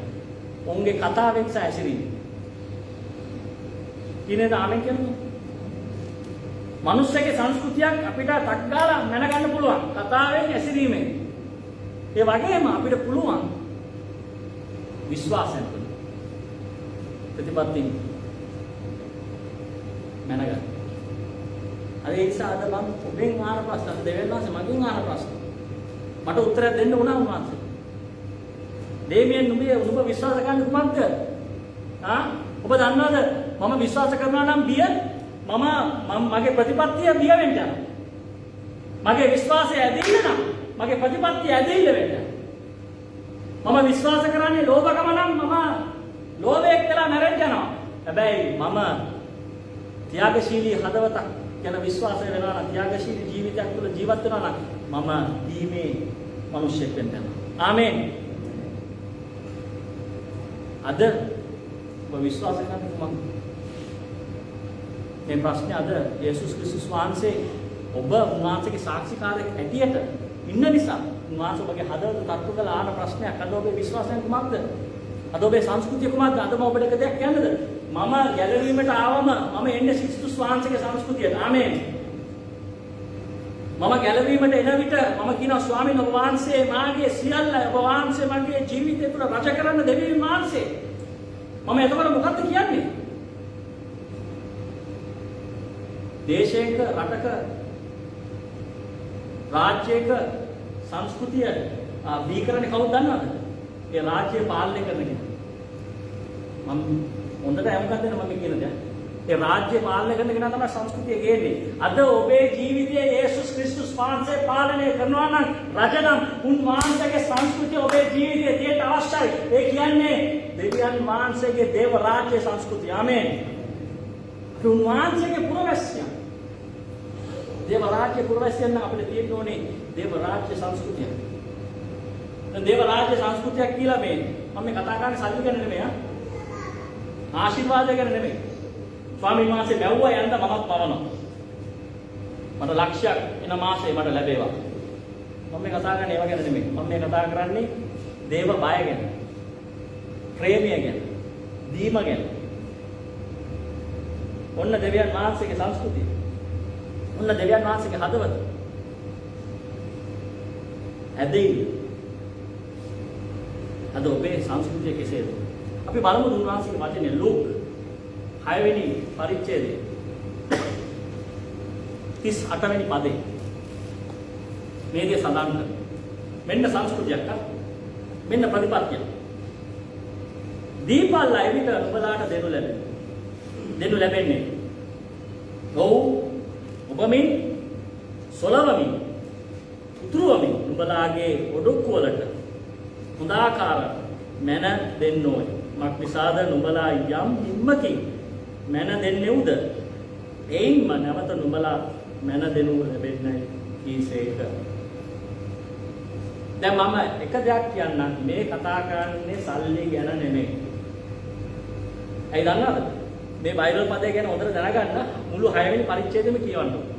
ඔවුන්ගේ කතාවෙන් සැසිරීම. ඉනේද ආමෙන් කියන්නේ? මනුස්සයගේ සංස්කෘතියක් අපිට ටක් ගාලා මැනගන්න පුළුවන් කතාවෙන් ඇසිරීමෙන්. ඒ වගේම අපිට පුළුවන් විශ්වාසයෙන් ප්‍රතිපත්තියෙන් මැනගන්න. ඒ නිසා අද මම ඔබෙන් අහන ප්‍රශ්න දෙවෙනි මාසේ මගෙන් අහන ප්‍රශ්න මට උත්තරයක් දෙන්න උනා උන්වහන්සේ. දේමියන් නුඹ විශ්වාස කරන්නේ කුමක්ද? ඔබ දන්නවද මම විශ්වාස කරනවා නම් බිය මගේ ප්‍රතිපත්තිය බිය වෙන්න යනවා. මගේ විශ්වාසය ඇදෙන්න නම් මගේ ප්‍රතිපත්තිය ඇදෙන්න වෙන්න. මම විශ්වාස කරන්නේ ලෝභකම නම් මම ලෝභයක් කියලා මැරෙන්න යනවා. හැබැයි මම ත්‍යාගශීලී හදවතක් ගැන විශ්වාසය වෙනවා නම් ත්‍යාගශීලී ජීවිතයක් තුළ ජීවත් වෙනවා නම් මම දීමේ මිනිසෙක් වෙන්න යනවා. ආමේන්. අද ඔබ විශ්වාස කරන්නේ කොහොමද? මේ ප්‍රශ්නේ අද යේසුස් ක්‍රිස්තුස් වහන්සේ ඔබ උන්වහන්සේගේ සාක්ෂිකාරයෙක් ඇටියට ඉන්න නිසා උන්වහන්සේ ඔබගේ හදවත තට්ටු කරලා ආන ප්‍රශ්නයක් අද ඔබේ විශ්වාසයෙන් කුමක්ද? අද ඔබේ සංස්කෘතිය කුමක්ද? අද මම ඔබට එක දෙයක් කියන්නද? මම ගැලවීමට ආවම මම එන්නේ ක්‍රිස්තුස් වහන්සේගේ සංස්කෘතියට. ආමේන්. මම ගැලවීමට එන විට මම කියනවා ස්වාමීන් වහන්සේ මාගේ සියල්ල ඔබ වහන්සේ මගේ ජීවිතය තුළ රජ කරන්න දෙවියන් වහන්සේ. මම එතකොට මොකක්ද කියන්නේ? දේශයක රටක රාජ්‍යයක සංස්කෘතිය බීකරන්නේ කවුද දන්නවද? ඒ රාජ්‍ය පාලනය කරන කෙනා. මම හොඳට අහුම්කම් දෙන්න මම කියන දේ. ඒ රාජ්‍ය පාලනය කරන කෙනා තමයි සංස්කෘතිය ගේන්නේ. අද ඔබේ ජීවිතයේ යේසුස් ක්‍රිස්තුස් වහන්සේ පාලනය කරනවා නම් රජ නම් උන්වහන්සේගේ සංස්කෘතිය ඔබේ ජීවිතයේ තියෙන්න අවශ්‍යයි. ඒ කියන්නේ දෙවියන් වහන්සේගේ දේව රාජ්‍ය සංස්කෘතිය. ආමේන්. උන්වහන්සේගේ පුරවැසියන් දේව රාජ්‍ය පුරවැසියන් නම් අපිට තියෙන්න ඕනේ දේව රාජ්‍ය සංස්කෘතිය. දැන් දේව රාජ්‍ය සංස්කෘතියක් කියලා මම මේ කතා කරන්නේ සල්ලි ගැන නෙමෙයි ආශිර්වාදය ගැන නෙමෙයි. ස්වාමීන් වහන්සේ මැව්වා යන්න මමත් මවනවා. මට ලක්ෂයක් එන මාසේ මට ලැබේවා. මම මේ කතා කරන්නේ ඒව ගැන නෙමෙයි. මම මේ කතා කරන්නේ දේව බය ගැන. ප්‍රේමය ගැන. දීම ගැන. ඔන්න දෙවියන් වහන්සේගේ සංස්කෘතිය. ඔන්න දෙවියන් වහන්සේගේ හදවත. ඇදෙයි. අද ඔබේ සංස්කෘතිය කෙසේද? අපි බලමු උන්වහන්සේගේ වචනේ ලූක් 6 වෙනි පරිච්ඡේදයේ 38 වෙනි පදේ මේ දේ සඳහන් කරනවා. මෙන්න සංස්කෘතියක් මෙන්න ප්‍රතිපත්තිය. දීපල්ලා එවිට ඔබලාට දෙනු ලැබෙන්නේ. ඔව් ඔබමින් සොලවමින් උතුරුවමින් ඔබලාගේ ඔඩොක්කු වලට හොඳාකාර මැන දෙන්න ඕනේ. මක් නිසාද නුඹලා යම් හිම්මකින් මැන දෙන්නේවුද? එයින්ම නැවත නුඹලා මැන දෙනු ලැබෙන්නේ කීසේක. දැන් මම එක දෙයක් කියන්නම් මේ කතා කරන්නේ සල්ලි ගැන නෙමෙයි. ඇයි දන්නවද? මේ බයිබල් පදේ ගැන හොඳට දැනගන්න මුළු 6 වෙනි පරිච්ඡේදෙම කියවන්න ඕනේ.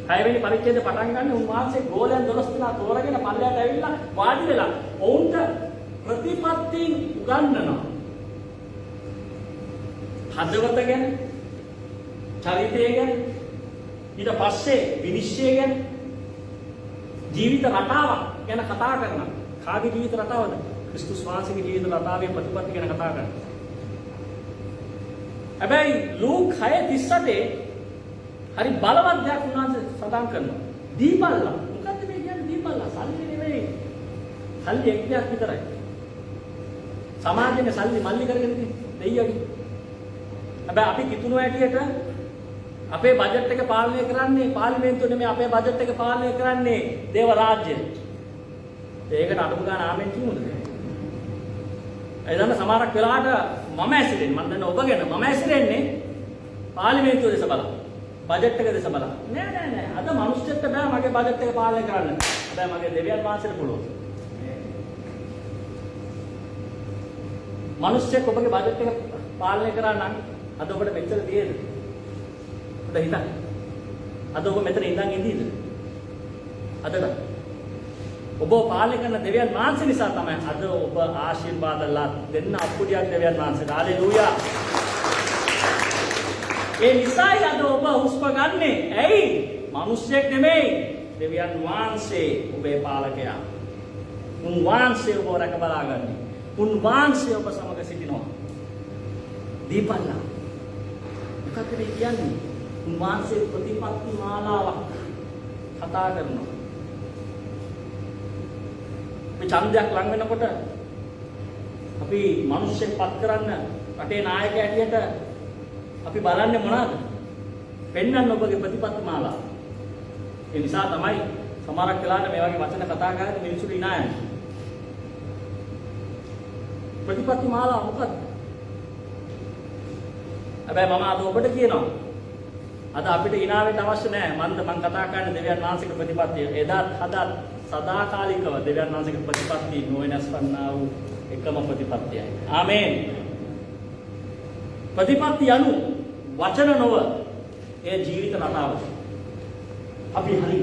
6 වෙනි පරිච්ඡේදය පටන් ගන්න උන්වහන්සේ ගෝලයන් 12 දෙනා තෝරගෙන පල්ලයට ඇවිල්ලා වාඩි වෙලා ඔවුන්ට ප්‍රතිපත්ති උගන්වනවා. හදවත ගැන, චරිතය ගැන, ඊට පස්සේ විනිශ්චය ගැන, ජීවිත රටාවක් ගැන කතා කරනවා. කාගේ ජීවිත රටාවද? ක්‍රිස්තුස් වහන්සේගේ ජීවිත රටාවේ ප්‍රතිපත්ති ගැන කතා කරනවා. හැබැයි ලූක් 6:38 හරි බලවත් දෙයක් උන්වහන්සේ සඳහන් කරනවා. දීපල්ලා. මොකද්ද මේ කියන්නේ දීපල්ලා? සල්ලි නෙමෙයි. සල්ලි එක්කයක් විතරයි. සමාජයේ සල්ලි මල්ලි කරගෙන දෙයියගේ. හැබැයි අපි කිතුණු ඇටියට අපේ බජට් එක පාලනය කරන්නේ පාර්ලිමේන්තුව නෙමෙයි අපේ බජට් එක පාලනය කරන්නේ දේව රාජ්‍යය. ඒකට අඩුම ගන්න ආමෙන් කියමුද? ඒ දන්න සමහරක් වෙලාවට මම ඇසිරෙන්නේ මම දන්න ඔබ ගැන මම ඇසිරෙන්නේ පාර්ලිමේන්තුව දෙස බලලා. බජට් එක දෙස බලලා. නෑ. අද මිනිස්සුන්ට බෑ මගේ බජට් එක පාලනය කරන්න. හැබැයි මගේ දෙවියන් වහන්සේට පුළුවන්. මිනිස්සෙක් ඔබගේ බජට් එක පාලනය කරා නම් අද ඔබට මෙච්චර තියෙද? ඔබ හිතන්න. අද ඔබ මෙතන ඉඳන් ඉඳීද? අදට ඔබ පාලනය කරන දෙවියන් වහන්සේ නිසා තමයි අද ඔබ ආශිර්වාදලා දෙන්න අප්පුඩියක් දෙවියන් වහන්සේට. හalleluya. ඒ නිසායි අද ඔබ හුස්ම ගන්නෙ. ඇයි? මිනිස්සෙක් නෙමෙයි. දෙවියන් වහන්සේ ඔබේ පාලකයා. උන්වහන්සේ ඔබ රැක බලාගන්නේ. උන්වහන්සේ ඔබ සමග සිටිනවා. දීපල්ලා. මොකක්ද මේ කියන්නේ? උන්වහන්සේ ප්‍රතිපත්ති මාලාවක් කතා කරනවා. මේ ඡන්දයක් ලඟ වෙනකොට අපි මිනිස්සෙක් පත් කරන්න රටේ නායකයා හැටියට අපි බලන්නේ මොනවද? පෙන්වන්න ඔබගේ ප්‍රතිපත්ති මාලාව. ඒ නිසා තමයි සමහරක් වෙලාවට මේ වගේ වචන කතා කරද්දී මිනිස්සු ඉනා යන්නේ. ප්‍රතිපත්ති මාලාව මොකක්ද? හැබැයි මම අද ඔබට කියනවා. අද අපිට ඉනාවෙන්න අවශ්‍ය නැහැ. මම කතා කරන්නේ දෙවියන් වහන්සේගේ ප්‍රතිපත්තිය. එදාත් හදත් සදාකාලිකව දෙවියන් වහන්සේගේ ප්‍රතිපත්තිය නොවෙනස් වන්නා වූ එකම ප්‍රතිපත්තියයි. ආමේන්. ප්‍රතිපත්තිය anu වචන නොව ඒ ජීවිත රටාව. අපි හරි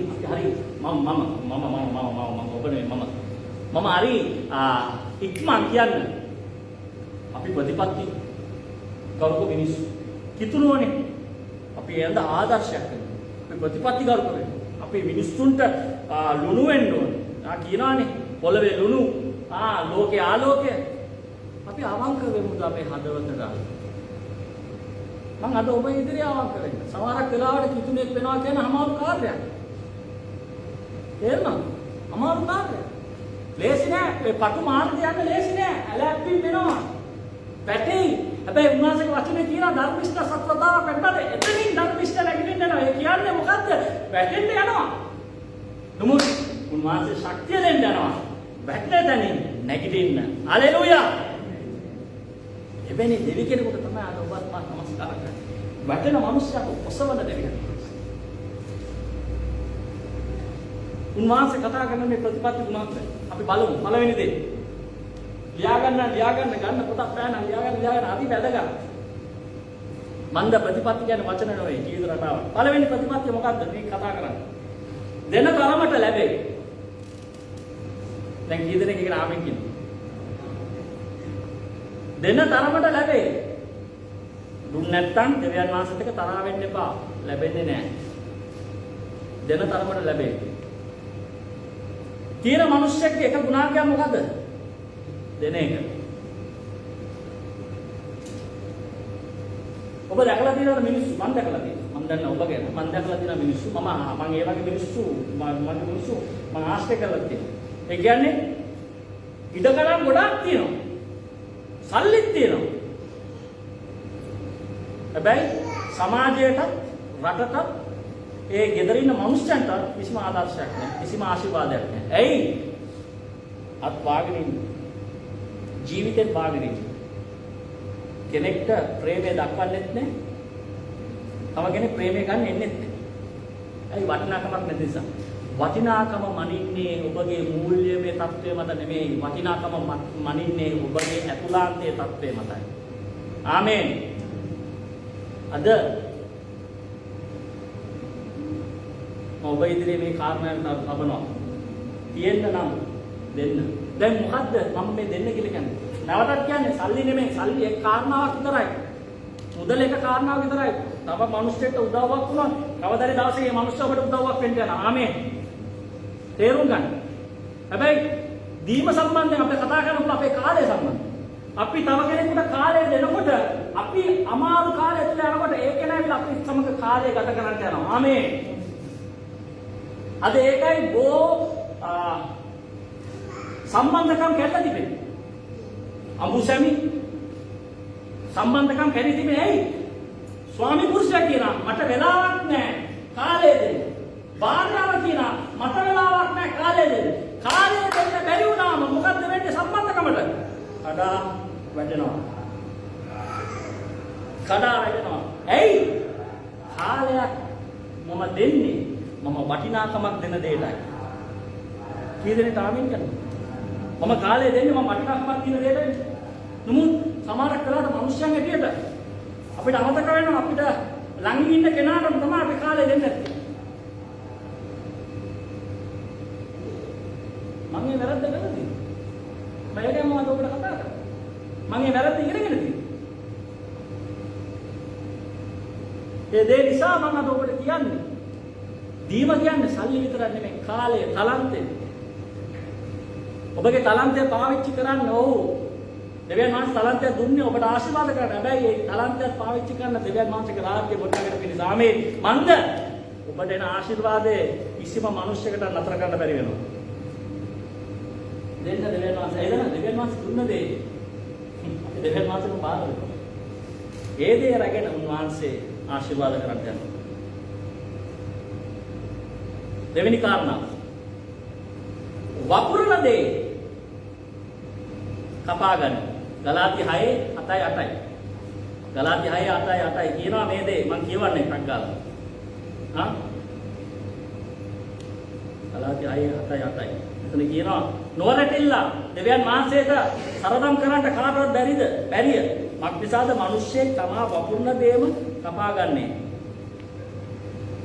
මම ඔබ නෙමෙයි මම හරි ඉක්මන් කියන්නේ අපි ප්‍රතිපත්ති කවුරුක මිනිස්සු කිතුනෝනේ අපි එඳ ආදර්ශයක් කරනවා. අපි ප්‍රතිපත්ති කවුරුක වෙනවා. අපි මිනිස්සුන්ට ලුණු වෙන්න ඕනේ. කියනවානේ පොළවේ ලුණු ලෝකේ ආලෝකය. අපි අවංක වෙමු අපේ හදවතට. මම අද ඔබ ඉදිරිය අවංක වෙන්න. සමහරක් වෙලාවට කිතුනෙක් වෙනවා කියන අමාරු කාර්යයක්. තේරුණාද? අමාරු කාර්යයක්. ලේසි නෑ. ඒ පටු මාර්ගය යන්න ලේසි නෑ. ඇලැප්පින් වෙනවා. පැටේ. හැබැයි උන්වහන්සේගේ වචනේ කියන ධර්මිෂ්ඨ සත්‍යතාව පැත්තට එතනින් ධර්මිෂ්ඨ නැගිටින්න යනවා. ඒ කියන්නේ මොකද්ද? වැටෙන්න යනවා. නමුත් උන්වහන්සේ ශක්තිය දෙන්න යනවා. වැටෙන තැනින් නැගිටින්න. හලෙලූයා. එබැවින් දෙවි කෙනෙකුට තමයි අද ඔබත් මා නමස්කාර කරන්නේ. වැටෙන මිනිස්සුන්ට ඔසවන දෙවියන්. උන්වහන්සේ කතා කරන මේ ප්‍රතිපත්ති ගුණාත්මක අපි බලමු. පළවෙනි දේ. ලියාගන්න ගන්න පොතක් ගන්න ලියාගන්න අපි වැදගත්. මන්ද ප්‍රතිපත්ති කියන්නේ වචන නෙවෙයි ජීවිත රටාව. පළවෙනි ප්‍රතිපත්තිය මොකක්ද මේ කතා කරන්නේ? දෙන තරමට ලැබේ. දැන් කී දෙනෙක් ඒක ආමෙන් කියනවා. දෙන තරමට ලැබේ. දුන්න නැත්නම් දෙවියන් වහන්සේට එක තරහ වෙන්න එපා. ලැබෙන්නේ නැහැ. දෙන තරමට ලැබේ. තියෙන මිනිස්සෙක්ගේ එක ගුණාංගයක් මොකද්ද? දෙන එක. ඔබ දැකලා තියෙනවද මිනිස්සු? මම දැකලා තියෙනවා. මම දන්නා ඔබ ගැන. මම දැකලා තියෙන මිනිස්සු මම ඒ වගේ මිනිස්සු මම ආශ්‍රය කරලා තියෙනවා. ඒ කියන්නේ ඉඩකඩම් ගොඩාක් තියෙනවා. සල්ලිත් තියෙනවා. හැබැයි සමාජයට රටට ඒ ගෙදර ඉන්න මිනිස්සුන්ට කිසිම ආදර්ශයක් නැහැ. කිසිම ආශිර්වාදයක් නැහැ. ඇයි? අත් වාගෙන ඉන්නේ. ජීවිතේ වාගෙන ඉන්නේ. කෙනෙක්ට ප්‍රේමය දක්වන්නෙත් නැහැ. තව කෙනෙක් ප්‍රේමය ගන්න එන්නෙත් නැහැ. ඇයි? වටිනාකමක් නැති නිසා. වටිනාකම මනින්නේ ඔබගේ මූල්‍යමය தත්ත්වය මත නෙමෙයි. වටිනාකම මනින්නේ ඔබගේ අතුලාන්තයේ தත්ත්වය මතයි. ආමේන්. අද ඔබ ඉදිරියේ මේ කාරණා ලබනවා. තියෙන්න නම් දෙන්න. දැන් මොකද්ද මම මේ දෙන්න කියලා කියන්නේ? නැවතත් කියන්නේ සල්ලි නෙමෙයි. සල්ලි එක කාරණාවක් විතරයි. මුදල එක කාරණාවක් විතරයි. තව මිනිස්සුන්ට උදව්වක් වුණා. කවදාරි දවසේ මේ මිනිස්සු ඔබට උදව්වක් වෙන්න යනවා. ආමේන්. තේරුම් ගන්න. හැබැයි දීම සම්බන්ධයෙන් අපි කතා කරනකොට අපේ කාලය සම්බන්ධයෙන්. අපි තව කෙනෙකුට කාලය දෙනකොට අපි අමාරු කාලය තුල යනකොට ඒක නෑවිලා අපි සමග කාලය ගත කරන්න යනවා. ආමේන්. අද ඒකයි සම්බන්ධකම් කැඩලා තිබෙන්නේ. අමුසැමි සම්බන්ධකම් කැඩී තිබෙන්නේ ඇයි? ස්වාමි පුරුෂයා කියනවා මට වෙලාවක් නැහැ කාලය දෙන්න. භාර්යාව කියනවා මට වෙලාවක් නැහැ කාලය දෙන්න. කාලය දෙන්න බැරි වුණාම මොකද්ද වෙන්නේ සම්බන්ධකමට? කඩා වැටෙනවා. ඇයි? කාලයක් මම දෙන්නේ මම වටිනාකමක් දෙන දෙයටයි. කී දෙනෙක් ආමින් කරනවා? මම කාලය දෙන්නේ මම වටිනාකමක් දෙන දෙයටයි. නමුත් සමහරක් වෙලාවට මිනිස්යන් හැටියට අපිට අමතක වෙනවා අපිට ළඟින් ඉන්න කෙනාටම තමයි අපි කාලය දෙන්නේ නැත්තේ. මම මේ වැරද්ද කරන්නේ. මම ඒකම ඔබට කතා කරා. මම මේ වැරද්ද ඉගෙනගෙන තියෙනවා. ඒ දේ නිසා මම අද ඔබට කියන්නේ. දීම කියන්නේ සල්ලි විතරක් නෙමෙයි කාලය, තලන්තය. ඔබගේ තලන්තය පාවිච්චි කරන්න ඕ. දෙවියන් වහන්සේ තලන්තය දුන්නේ ඔබට ආශිර්වාද කරන්න. හැබැයි ඒ තලන්තය පාවිච්චි කරන දෙවියන් වහන්සේගේ රාජ්‍ය ගොඩනගන පිණිස. ආමේන්. මන්ද ඔබට එන ආශිර්වාදේ කිසිම මිනිසෙකුට නතර කරන්න බැරි වෙනවා. දෙන්න දෙවියන් වහන්සේ. එදෙන දෙවියන් වහන්සේ දුන්න දේ අපි දෙවියන් වහන්සේට බාර දෙනවා. ඒ දේ රැගෙන උන්වහන්සේ ආශිර්වාද කරන්න යනවා. දෙවෙනි කාරණාව. වපුරන දේ කපා ගන්න. ගලාති 6:7-8. ගලාති 6:7-8 කියනවා මේ දේ මම කියවන්නේ එකක් ගාලා. හා? ගලාති 6:7-8. එතන කියනවා නොරැටිල්ල දෙවියන් වහන්සේට සරදම් කරන්න කාටවත් බැරිද? බැරිය. මක්නිසාද මිනිස්සෙක් තමා වපුරන දේම කපා ගන්නේ.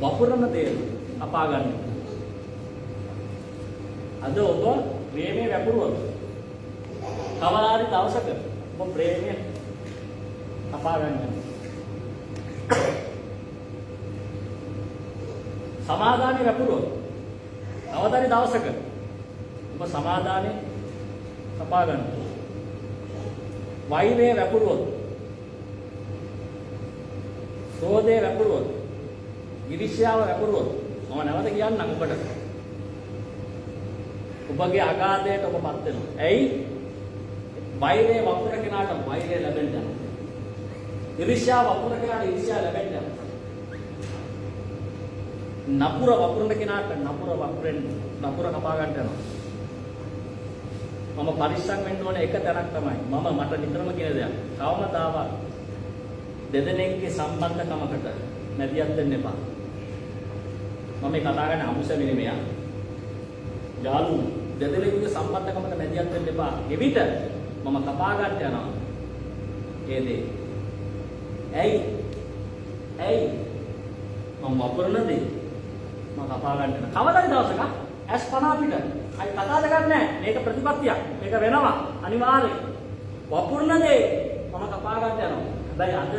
වපුරන දේම කපා ගන්නේ. අද ඔබ ප්‍රේමයේ වැපුරුවොත් කවදාරි දවසක ඔබ ප්‍රේමය කපා ගන්නවා. සමාදානෙ වැපුරුවොත් කවදාරි දවසක ඔබ සමාදානෙ කපා ගන්නවා. වෛරය වැපුරුවොත්, ක්‍රෝධය වැපුරුවොත්, ඊර්ෂ්‍යාව වැපුරුවොත් මම නැවත කියන්නම් ඔබට. ඔබගේ අගාධයට ඔබපත් වෙනවා. ඇයි? වෛරය වපුර කෙනාට වෛරය ලැබෙන්න යනවා. ඊර්ෂ්‍යාව වපුර කෙනාට ඊර්ෂ්‍යාව ලැබෙන්න යනවා. නපුර වපුරන කෙනාට නපුර කපා ගන්න යනවා. මම පරිස්සම් වෙන්න ඕනේ එක තැනක් තමයි. මට නිතරම කියන දෙයක්. කවමදාවත් දෙදෙනෙක්ගේ සම්බන්ධකමකට මැදිහත් වෙන්න එපා. මම මේ කතා කරන්නේ අමුසෙ නෙමෙයි. යාළුවෝ දෙදෙනෙකුගේ සම්බන්ධකමකට මැදිහත් වෙන්න එපා. එවිට මම කපා ගන්න යනවා. ඒ දේ. ඇයි? මම වපුරන දේ මම කපා ගන්න යනවා. කවදාද දවසක ඇස් පන අපිට අයි කතා දෙකක් නැහැ. මේක ප්‍රතිපත්තියක්. මේක වෙනවා. අනිවාර්යයෙන්. වපුරන දේ මම කපා ගන්න යනවා. හැබැයි අද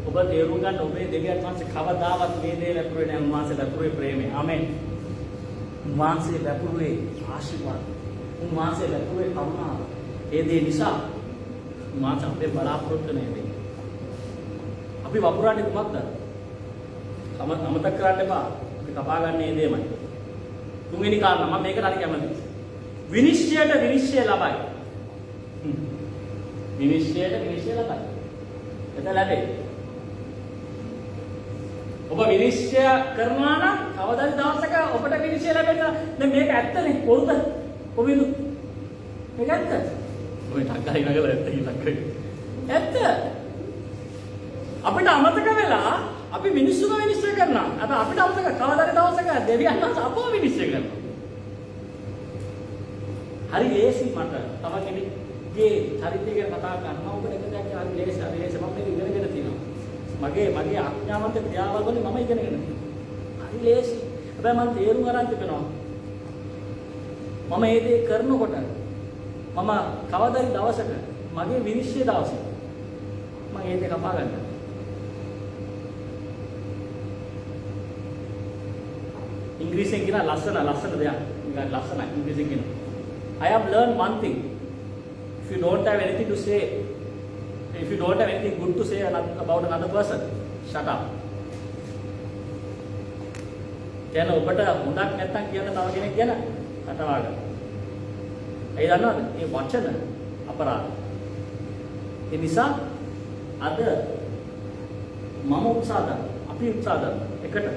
ඔබ තේරුම් ගන්න ඔබේ දෙවියන් වහන්සේ කවදාවත් මේ දේ ලැබුවේ නැහැ. උන්වහන්සේ ලැබුවේ ප්‍රේමය. ආමෙන්. උන්වහන්සේ ලැබුවේ ආශිර්වාද. උන්වහන්සේ ලැබුවේ කරුණාව. ඒ දේ නිසා උන්වහන්සේ අපේ බලාපොරොත්තු නෙමෙයි. අපි වපුරන්නේ කුමක්ද? අමතක කරන්න එපා. අපි කපා ගන්න මේ දේමයි. තුන්වෙනි කාරණා මම මේකට හරි කැමතියි. විනිශ්චයට විනිශ්චය ලබයි. විනිශ්චයට විනිශ්චය ලබයි. එතන ලැබේ. ඔබ විනිශ්චය කරනවා නම් කවදාද දවසක ඔබට විනිශ්චය ලැබෙන්න. දැන් මේක ඇත්තනේ පොරුද? කොවිලු. මේක ඇත්ත. ඔය ටක්කයි නගලා ඇත්ත කියලා කරේ. ඇත්ත. අපිට අමතක වෙලා අපි මිනිස්සුම විනිශ්චය කරනවා. අද අපිට අමතක කවදාද දවසක දෙවියන් වහන්සේ අපව විනිශ්චය කරනවා. හරි ලේසි මට තව කෙනෙක්ගේ චරිතය ගැන කතා කරනවා. ඔබට එක දෙයක් හරි ලේසි. මම මේක ඉගෙනගෙන තියෙනවා. මගේ අඥානන්ත ක්‍රියාවල් වලින් මම ඉගෙනගෙන තියෙනවා. හරි ලේසි. හැබැයි මම තේරුම් ගන්න තිබෙනවා. මම මේ දේ කරනකොට මම කවදාද දවසක මගේ විනිශ්චය දවසේ මම ඒ දේ කපා ගන්නවා. ඉංග්‍රීසියෙන් කියන ලස්සන දෙයක්. නිකන් ලස්සනයි ඉංග්‍රීසියෙන් කියන. I have learned one thing. If you don't have anything to say, if you don't have anything good to say about another person, shut up. කියන ඔබට හොඳක් නැත්තම් කියන තව කෙනෙක් ගැන කතා කරන්න. ඒ දන්නවද? මේ වචන අපරාධ. ඒ නිසා අද මම උත්සාහ කරනවා. අපි උත්සාහ කරනවා. එකට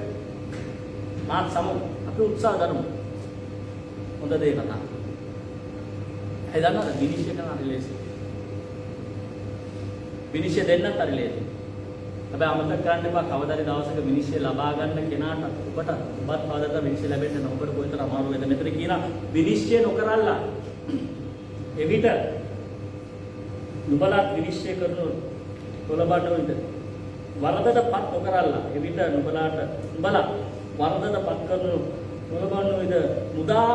මාත් සමග අපි උත්සාහ කරමු. හොඳ දේ කතා. ඒ දන්නවද? විනිශ්චය කරන හරි ලේසි. විනිශ්චය දෙන්නත් හරි ලේසි. හැබැයි අමතක කරන්න එපා කවදාරි දවසක විනිශ්චය ලබා ගන්න කෙනාට ඔබත් කවදාද විනිශ්චය ලැබෙන්නේ නැහැ. ඔබට කොයිතරම් අමාරු වෙද මෙතන කියන විනිශ්චය නොකරලා එවිට නුඹලා විනිශ්චය කරන කොළබඩ විට වරදටපත් නොකරලා එවිට නුඹලා වරදටපත් කරන කොළබඩ විට මුදා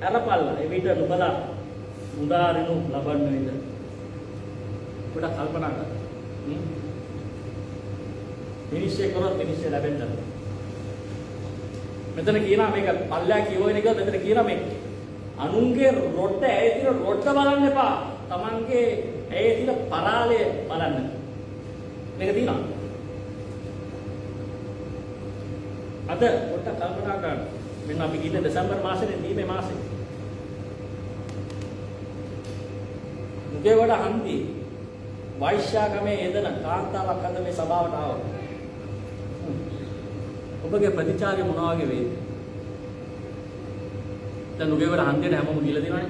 අරපල්ලා එවිට නුඹලා මුදාරිනු ලබන්න විට ඔබට කල්පනා කරන්න. විනිශ්චය කරොත් විනිශ්චය ලැබෙන්න. මෙතන කියනවා මේක පල්ලා කියවගෙන ගියොත් මෙතන කියනවා මේ අනුන්ගේ රොඩ ඇයේ තියෙන රොඩ බලන්න එපා. Tamange ඇයේ තියෙන පරාලය බලන්න. මේක තියෙනවා. අද පොඩ්ඩක් කල්පනා කරන්න. මෙන්න අපි ගිහින් දෙසැම්බර් මාසෙනේ දීමේ මාසෙ. මුගේවඩ හන්දි වෛශ්‍යාගමේ යෙදෙන කාන්තාවක් අද මේ සභාවට ආවා. ඔබගේ ප්‍රතිචාරය මොනවා වගේ වේද? දැන් මුගේවඩ හන්දියට හැමෝම ගිහලා දෙනවනේ.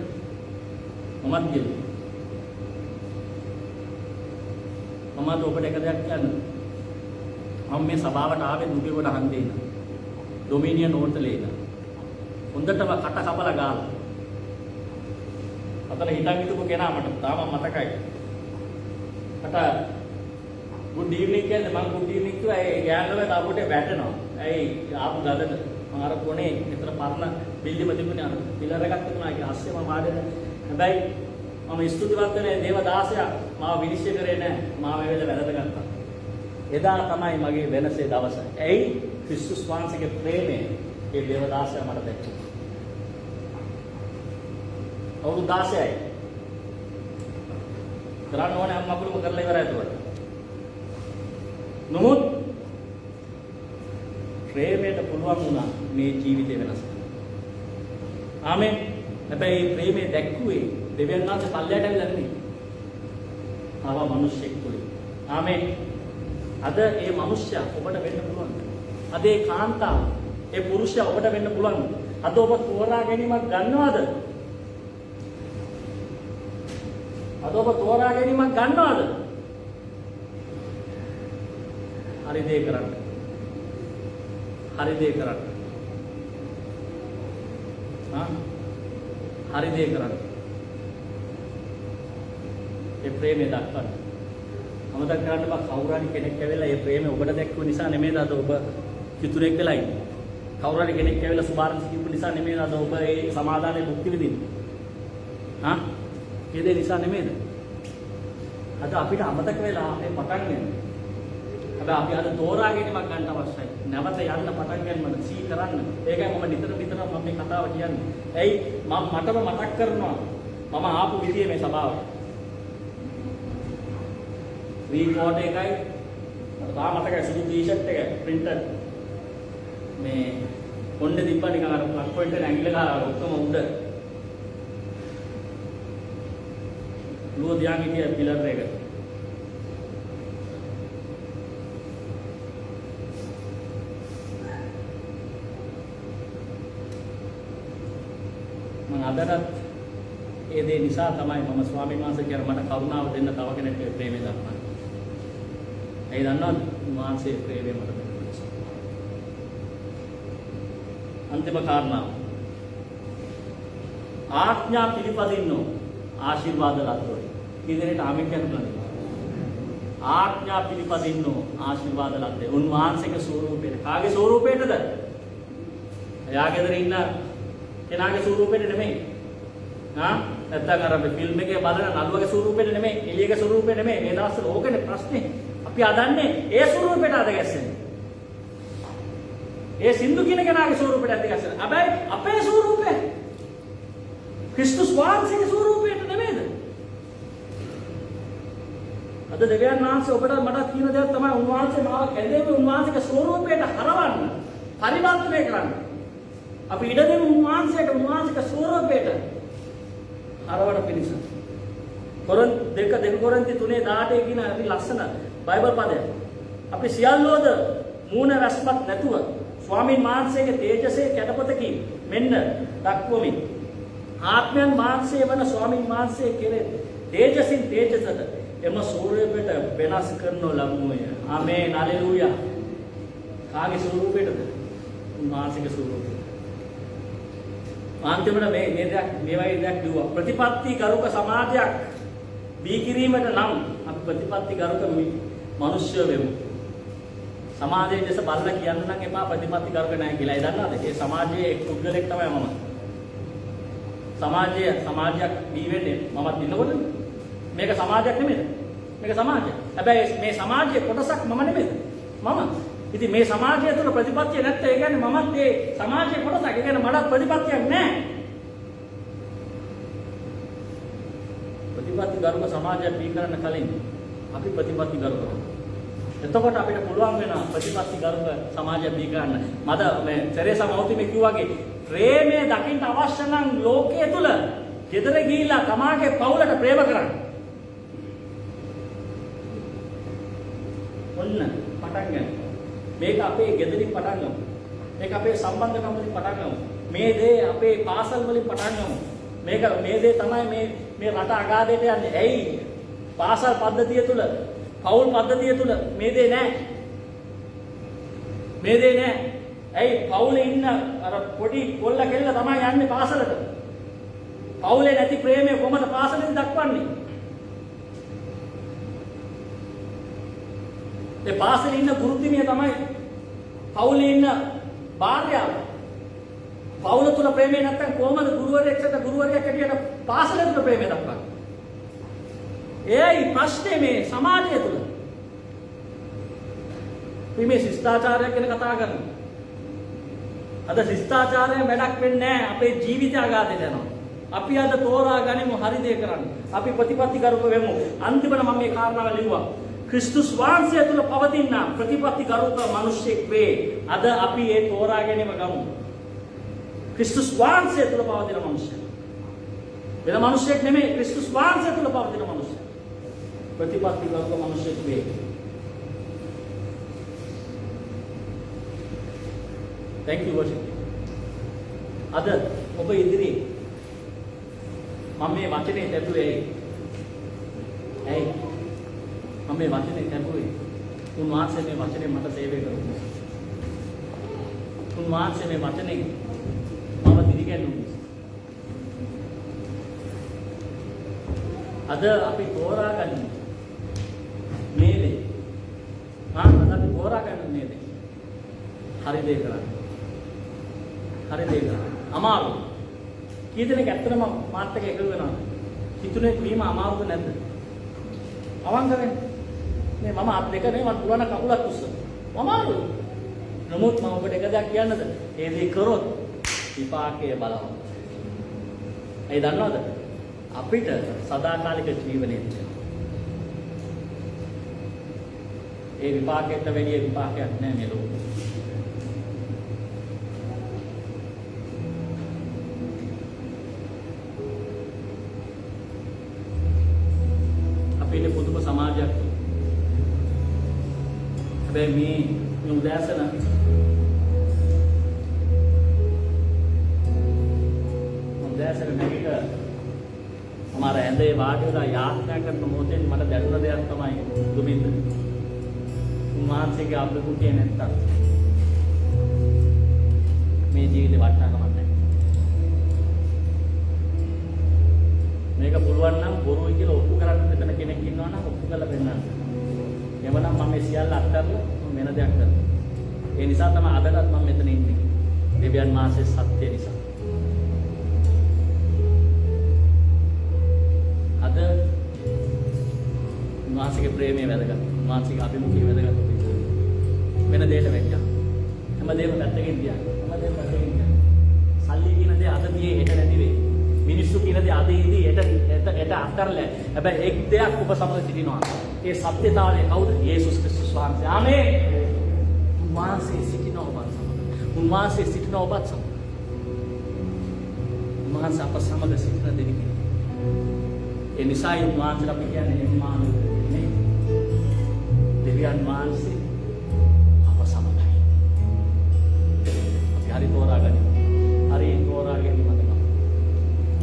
මමත් ගිහලා. මමත් ඔබට එක දෙයක් කියන්න. මම මේ සභාවට ආවේ මුගේවඩ හන්දියේ ඉන්න. ඩොමිනියන් හෝටලේ ඉන්න. හොඳටම කට කපලා ගාලා. අතන හිටන් හිටපු කෙනා මට තාම මතකයි. මට good evening කියන්නේ මම good evening කිව්වා ඒ ගෑනලම තාපුටේ වැටෙනවා. ඇයි ආපු ගලට මම අර කොනේ විතර පරණ බිල්ඩිම තිබුණේ අර පිලර් එකක් තිබුණා ඒක ASCII මම ආඩේ. හැබැයි මම ස්තුතිවත් වෙන්නේ දේවදාසයා මාව විනිශ්චය කරේ නැහැ. මාව මේ වෙලේ වැරද්ද ගත්තා. එදා තමයි මගේ වෙනසේ දවස. ඇයි ක්‍රිස්තුස් වහන්සේගේ ප්‍රේමය ඒ දේවදාසයා මට දැක්කේ. අවුරුදු 16යි. කරන්න ඕනේ අම්මා කුළුම කරලා ඉවරයි ඒකට. නමුත් ප්‍රේමයට පුළුවන් වුණා මේ ජීවිතේ වෙනස් කරන්න. ආමෙන්. හැබැයි ප්‍රේමේ දැක්කුවේ දෙවියන් වහන්සේ පල්ලයට ඇවිල්ලා නෙමෙයි. ආවා මිනිස්සෙක් තුලින්. ආමෙන්. අද ඒ මිනිස්සයා ඔබට වෙන්න පුළුවන්. අද ඒ කාන්තාව, ඒ පුරුෂයා ඔබට වෙන්න පුළුවන්. අද ඔබ තෝරා ගැනීමක් ගන්නවද? අද ඔබ තෝරා ගැනීමක් ගන්නවද? හරි දේ කරන්න. හරි දේ කරන්න. හරි දේ කරන්න. ඒ ප්‍රේමය දක්වන්න. අමතක කරන්න බා කවුරු හරි කෙනෙක් ඇවිල්ලා ඒ ප්‍රේමය ඔබට දැක්වුව නිසා නෙමෙයිද අද ඔබ කිතුරෙක් වෙලා ඉන්නේ. කවුරු හරි කෙනෙක් ඇවිල්ලා සුභාරංශ කිව්ව නිසා නෙමෙයිද අද ඔබ ඒ සමාදානයේ භුක්ති විඳින්නේ. ඒ දේ නිසා නෙමෙයිද? අද අපිට අමතක වෙලා අපේ පටන් ගන්න. හැබැයි අපි අද තෝරා ගැනීමක් ගන්න අවශ්‍යයි. නැවත යන්න පටන් ගන්නම සී කරන්න. ඒකයි මම නිතර මම මේ කතාව කියන්නේ. ඇයි මම මටම මතක් කරනවා මම ආපු විදිය මේ සභාවට. රීකෝඩ් එකයි තා මතකයි සුදු ටී-ෂර්ට් එක printer මේ කොණ්ඩේ තිබ්බා නිකන් අර ප්ලග් පොයින්ට් එක ඇඟිල්ල ගාලා ඔක්කොම උඩ ලුව දියන් හිටිය පිලර් එක. මම අදටත් ඒ දේ නිසා තමයි මම ස්වාමීන් වහන්සේ කියන මට කරුණාව දෙන්න තව කෙනෙක්ට ප්‍රේමය දක්වන්න. ඒ දන්නවද? මාංශයේ ප්‍රේමය මට දෙන්න. අන්තිම කාරණාව. ආඥා පිළිපදින්නෝ ආශිර්වාද ලද්දෝ. කීදෙනෙට ආමෙන් කියන්න ආඥා පිළිපදින්නෝ ආශිර්වාද ලද්දේ. උන්වහන්සේගේ ස්වරූපයට. කාගේ ස්වරූපයටද? එයා ගෙදර ඉන්න කෙනාගේ ස්වරූපෙට නෙමෙයි. නැත්තම් අර ෆිල්ම් එකේ බලන නළුවගේ ස්වරූපෙට නෙමෙයි, එළියගේ ස්වරූපෙට නෙමෙයි. මේ දවස්වල ඕකනේ ප්‍රශ්නේ. අපි අදන්නේ ඒ ස්වරූපෙට අද ගැස්සෙන්නේ. ඒ සින්දු කියන කෙනාගේ ස්වරූපෙට අද ගැස්සෙන්නේ. හැබැයි අපේ ස්වරූපය ක්‍රිස්තුස් වහන්සේගේ ස්වරූපයට නෙමෙයිද? අද දෙවියන් වහන්සේ ඔබට මට කියන දේ තමයි උන්වහන්සේ මාව කැඳෙන්නේ උන්වහන්සේගේ ස්වරූපයට හරවන්න, පරිවර්තනය කරන්න. අපි ඉඩ දෙමු උන්වහන්සේට උන්වහන්සේගේ ස්වරූපයට හරවන පිණිස. දෙක කොරින්ති 3:18 කියන අපි ලස්සන බයිබල් පදයක්. අපි සියල්ලෝද මූණ රස්මත් නැතුව ස්වාමීන් වහන්සේගේ තේජසේ කැඩපතකින් මෙන්න දක්වමින් ආත්මයන් වහන්සේ වන ස්වාමීන් වහන්සේ කෙරේ තේජසින් තේජසද එම ස්වරූපයට වෙනස් කරනු ලබමුය. ආමේන් හලෙලූයා. කාගේ ස්වරූපයටද? උන්වහන්සේගේ ස්වරූපයට. අන්තිමට මේ වගේ දෙයක් දුවා. ප්‍රතිපත්ති ගරුක සමාජයක් බී කිරීමට නම් අපි ප්‍රතිපත්ති ගරුක මිනිස්සු වෙමු. සමාජයේ දැස බලලා කියන්න නම් එපා ප්‍රතිපත්ති ගරුක නැහැ කියලා. ඒ දන්නවද? ඒ සමාජයේ එක් පුද්ගලෙක් තමයි මම. සමාජයක් බී වෙන්නේ මමත් ඉන්නකොටනේ. මේක සමාජයක් නෙමෙයිද? මේක සමාජයක්. හැබැයි මේ සමාජයේ කොටසක් මම නෙමෙයිද? මම. ඉතින් මේ සමාජය තුළ ප්‍රතිපත්තිය නැත්නම් ඒ කියන්නේ මමත් මේ සමාජයේ කොටසක්. ඒ කියන්නේ මට ප්‍රතිපත්තියක් නැහැ. ප්‍රතිපත්ති ගරුක සමාජයක් බිහි කරන්න කලින් අපි ප්‍රතිපත්ති ගරුක. එතකොට අපිට පුළුවන් වෙනවා ප්‍රතිපත්ති ගරුක සමාජයක් බිහි කරන්න. මද මේ තෙරේසා මෞතිමේ කිව්වාගේ ප්‍රේමය දකින්න අවශ්‍ය නම් ලෝකයේ තුල ගෙදර ගිහිල්ලා තමාගේ පවුලට ප්‍රේම කරන්න. ඔන්න පටන් ගන්න. මේක අපේ ගෙදරින් පටන් ගමු. මේක අපේ සම්බන්ධකම් වලින් පටන් ගමු. මේ දේ අපේ පාසල් වලින් පටන් ගමු. මේ දේ තමයි මේ රට අගාධයට යන්නේ. ඇයි? පාසල් පද්ධතිය තුල, පවුල් පද්ධතිය තුල මේ දේ නැහැ. මේ දේ නැහැ. ඇයි? පවුලේ ඉන්න අර පොඩි කොල්ල කෙල්ල තමයි යන්නේ පාසලට. පවුලේ නැති ප්‍රේමය කොහමද පාසලෙන් දක්වන්නේ? ඒ පාසලේ ඉන්න ගුරුතුමිය තමයි පවුලේ ඉන්න භාර්යාව. පවුල තුල ප්‍රේමය නැත්තම් කොහමද ගුරුවරයෙක්ට ගුරුවරියක් හැටියට පාසලේ තුල ප්‍රේමය දක්වන්නේ? ඒයි ප්‍රශ්නේ මේ සමාජය තුල. මේ ශිෂ්ටාචාරය ගැන කතා කරනවා. අද ශිෂ්ටාචාරය වැඩක් වෙන්නේ නැහැ. අපේ ජීවිතය අගාධයට යනවා. අපි අද තෝරා ගනිමු හරි දේ කරන්න. අපි ප්‍රතිපත්ති කරුක වෙමු. අන්තිමට මම මේ කාරණාව ලිව්වා. ක්‍රිස්තුස් වහන්සේ තුළ පවතින ප්‍රතිපත්ති කරුක මිනිසෙක් වේ. අද අපි ඒ තෝරා ගැනීම ගමු. ක්‍රිස්තුස් වහන්සේ තුළ පවතින මිනිසෙක්. වෙන මිනිසෙක් නෙමෙයි, ක්‍රිස්තුස් වහන්සේ තුළ පවතින මිනිසෙක්. ප්‍රතිපත්ති කරුක මිනිසෙක් වේ. Thank you worship. අද ඔබ ඉදිරියේ මම මේ වචනේ ලැබුවේ ඇයි? මම මේ වචනේ ලැබුවේ උන්වහන්සේ මේ වචනේ මට සේවය කරුවා. උන්වහන්සේ මේ වචනේ මම දිරිගැන්වුවා. අද අපි තෝරාගන්නේ මේ දේ. අද අපි තෝරාගන්නේ මේ දේ. හරි දේ කරන්නේ. හරි දේ කරන්නේ. අමාරු. කී දෙනෙක් ඇත්තටම මාත් එක්ක එකතු වෙනවද? හිතුනේ වීම අමාරුද නැද්ද? අවංගවෙන්. මේ මම අත් දෙක නේ මම පුරාණ කකුලක් උස්සන. අමාරුයි. නමුත් මම ඔබට එක දෙයක් කියන්නද? ඒ දේ කරොත් විපාකයේ බලවත්. ඒ දන්නවද? අපිට සදාකාලික ජීවනයේ ඒ විපාකයට වැඩි විපාකයක් නැහැ මේ ලෝකේ. අපේ පුදුම සමාජයක්. හැබැයි මේ උදෑසන මේක අමාර ඇඳේ වාඩි වෙලා යාත්‍රා කරන මොහොතෙන් මට දැනුණ දෙයක් තමයි දුමින්ද. උන්වහන්සේගේ අභිමුඛය නැත්තම් මේ ජීවිතේ වටිනාකමක් නැහැ. මේක පුළුවන් නම් බොරුයි කියලා ඔප්පු කරන්න මෙතන කෙනෙක් ඉන්නවා නම් ඔප්පු කරලා පෙන්නන්න. එවනම් මම මේ සියල්ල අත්හැරලා වෙන දෙයක් කරනවා. ඒ නිසා තමයි අදටත් මම මෙතන ඉන්නේ. දෙවියන් වහන්සේ සත්‍ය නිසා. අද උන්වහන්සේගේ ප්‍රේමය වැදගත්. උන්වහන්සේගේ අභිමුඛය වැදගත්. වෙන දෙයකට වෙච්චා. හැමදේම පැත්තකින් තියන්න. හැමදේම පැත්තකින් තියන්න. සල්ලි කියන දේ අද තියේ හෙට නැති වෙයි. මිනිස්සු කියන දේ අද ඉදී හෙට අත්හැරලා. හැබැයි එක් දෙයක් ඔබ සමග සිටිනවා. ඒ සත්‍යතාවය කවුද? යේසුස් ක්‍රිස්තුස් වහන්සේ. ආමේන්. උන්වහන්සේ සිටින ඔබත් සමග. උන්වහන්සේ සිටින ඔබත් සමග. උන්වහන්සේ අප සමග සිටින දෙයක්. ඒ නිසා උන්වහන්සේ අපි කියන්නේ එම්මානුවෙල් නේ. දෙවියන් වහන්සේ අප සමගයි. අපි හරි තෝරාගන්න. හරි තෝරාගෙන මතක.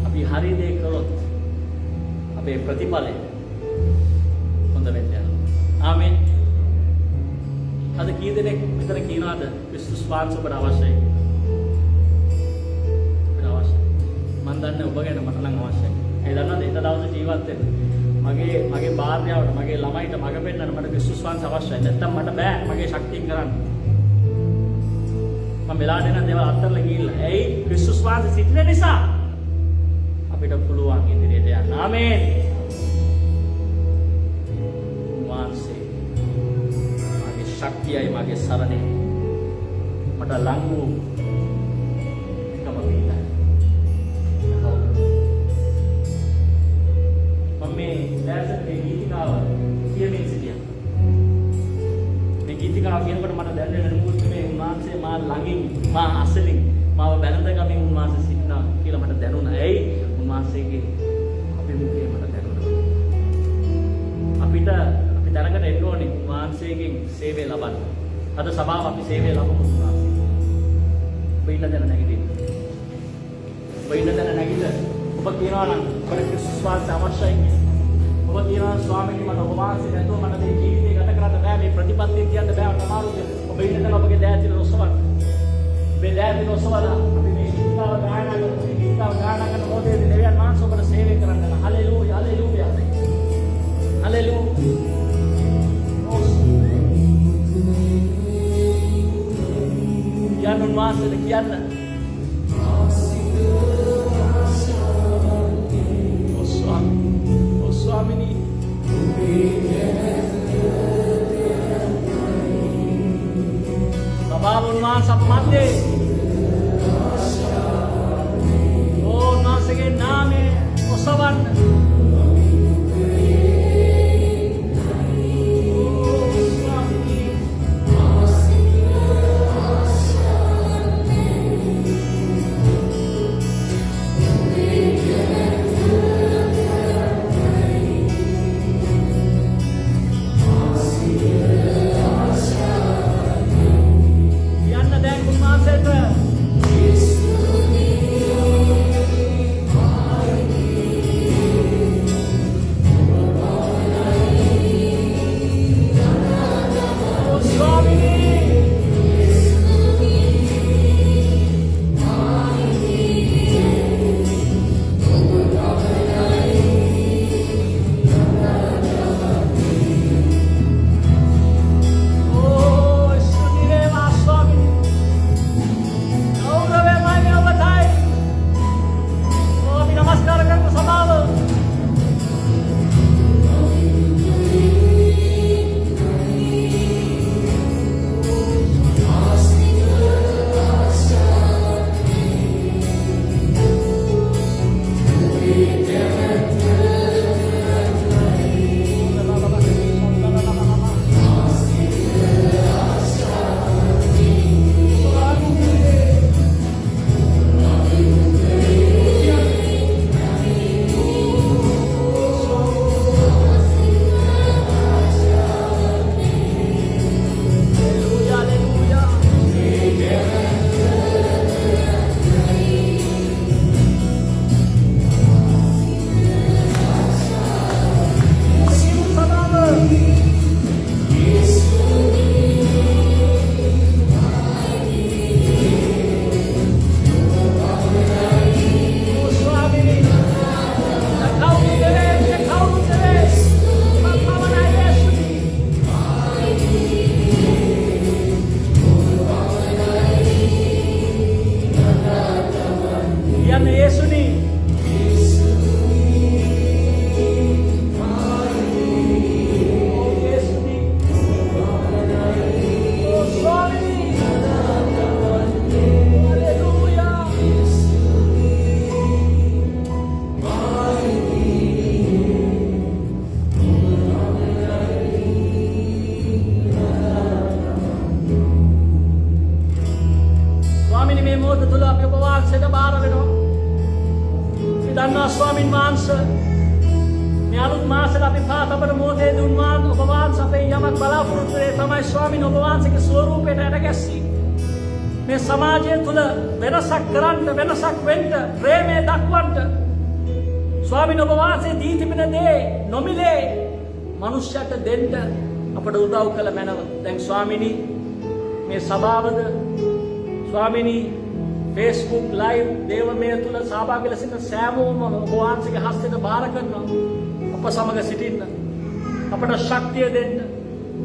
අපි හරි දේ කළොත් අපේ ප්‍රතිඵලය හොඳ වෙන්න යනවා. ආමේන්. අද කී දෙනෙක් විතර කියනවාද ක්‍රිස්තුස් වහන්සේ ඔබට අවශ්‍යයි? ඔබට අවශ්‍යයි. මම දන්නේ ඔබ ගැන මට නම් අවශ්‍යයි. ඒ දන්නවද එද දවසේ ජීවත් වෙන්න මගේ භාර්යාවට මගේ ළමයිට මඟ පෙන්නන්න මට ක්‍රිස්තුස් වහන්සේ අවශ්‍යයි. නැත්තම් මට බෑ මගේ ශක්තියෙන් කරන්න. මම වෙලාවට යන දේවල් අත්හැරලා ගිහිල්ලා. ඇයි? ක්‍රිස්තුස් වහන්සේ සිටින නිසා අපිට පුළුවන් ඉදිරියට යන්න. ආමේන්. වහන්සේ මගේ ශක්තිය කියයි මගේ සරණේ මට ලං වූ එකම පිටයි. මම මේ දැසට ගීතිකාව කියමින් සිටියා. මේ ගීතිකාව කියනකොට මට දැනෙන මොකද මේ උන්වහන්සේ මා ළඟින් මා අසලින් මාව බැලඳ ගමින් උන්වහන්සේ සිටිනා කියලා මට දැනුණා. ඇයි? උන්වහන්සේගේ අභිමුඛය මට දැනුණා. අපිට අපි දැනගෙන ඉන්න ඕනේ උන්වහන්සේගෙන් සේවය ලබන්න. අද සභාව අපි සේවය ලබමු උන්වහන්සේ. ඔබ ඉන්න දැන නැගිටින්න. ඔබ ඉන්න දැන නැගිට. ඔබ කියනවා නම් අපේ ක්‍රිස්තුස් වහන්සේ අවශ්‍යයි කියලා. ඔබ කියනවා ස්වාමීනි මට ඔබ වහන්සේ නැතුව මට මේ ජීවිතේ ගත කරන්න බෑ. මේ ප්‍රතිපත්තිය කියන්න බෑ අමාරුද. ඔබ ඉන්න දැන ඔබගේ දෑතිල ඔසවන්න. මේ දෑතිල ඔසවලා අපි මේ ගීතාව ගායනා කරමු. මේ ගීතාව ගායනා කරන මොහොතේ දෙවියන් වහන්සේ ඔබට සේවය කරන්න. Hallelujah hallelujah. Hallelujah. Yan unwasel kian Swamini Sabab unwas apmate unwasege name osavan Swamin Mansa මේ අලුත් මාසෙට අපි පාත අපේ මොහොතේ දුන්නාන් ඔබ වහන්සේ අපේ යමක් බලාපොරොත්තු වෙන්නේ තමයි ස්වාමීන් වහන්සේගේ ස්වරූපයට ඇටගැස්සී මේ සමාජය තුල වෙනසක් කරන්න වෙනසක් වෙන්න ප්‍රේමය දක්වන්න ස්වාමීන් වහන්සේ දී තිබෙන දේ නොමිලේ මනුෂ්‍යයට දෙන්න අපට උදව් කළ මැනව දැන් ස්වාමීනි මේ සභාවද ස්වාමීනි Facebook live දේවමය තුල සහභාගී වෙලා සිටින සෑමෝම වහන්සේගේ හස්තයට බාර කරනවා අප සමග සිටින්න අපට ශක්තිය දෙන්න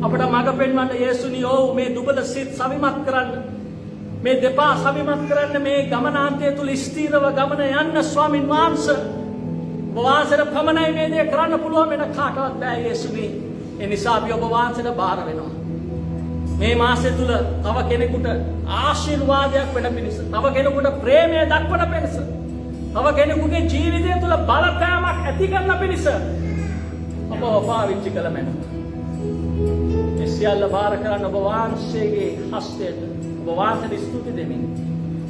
අපට මඟ පෙන්වන්න යේසුනි ඔව් මේ දුබල සිත් සවිමත් කරන්න මේ දෙපා සවිමත් කරන්න මේ ගමනාන්තය තුල ස්ථීරව ගමන යන්න ස්වාමින් වහන්සේ වහන්සේට පමණයි මේ දේ කරන්න පුළුවන් වෙන කාටවත් බෑ යේසුනි ඒ නිසා අපි ඔබ වහන්සේට බාර වෙනවා මේ මාසය තුල තව කෙනෙකුට ආශිර්වාදයක් වෙන පිණිස, තව කෙනෙකුට ප්‍රේමය දක්වන පිණිස, තව කෙනෙකුගේ ජීවිතය තුල බලපෑමක් ඇති කරන පිණිස ඔබ පාවිච්චි කළ මැනව. මේ සියල්ල බාර කරන්න ඔබ වහන්සේගේ හස්තයට ඔබ වහන්සේට ස්තුති දෙමින්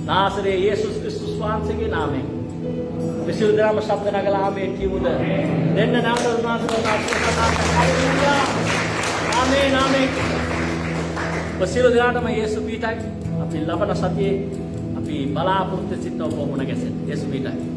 නාසරේ යේසුස් ක්‍රිස්තුස් වහන්සේගේ නාමයෙන් විසිල් දරම ශබ්ද නගලා මේ කියමුද දෙන්න නාම හalleluya ආමේන් ආමේන්. විසිල් දරාටම යේසු පීඨයි අපි ලබන සතියේ අපි බලාපොරොත්තු සිට ඔබ මුණ ගැසෙන්න. යේසු පීඨයි.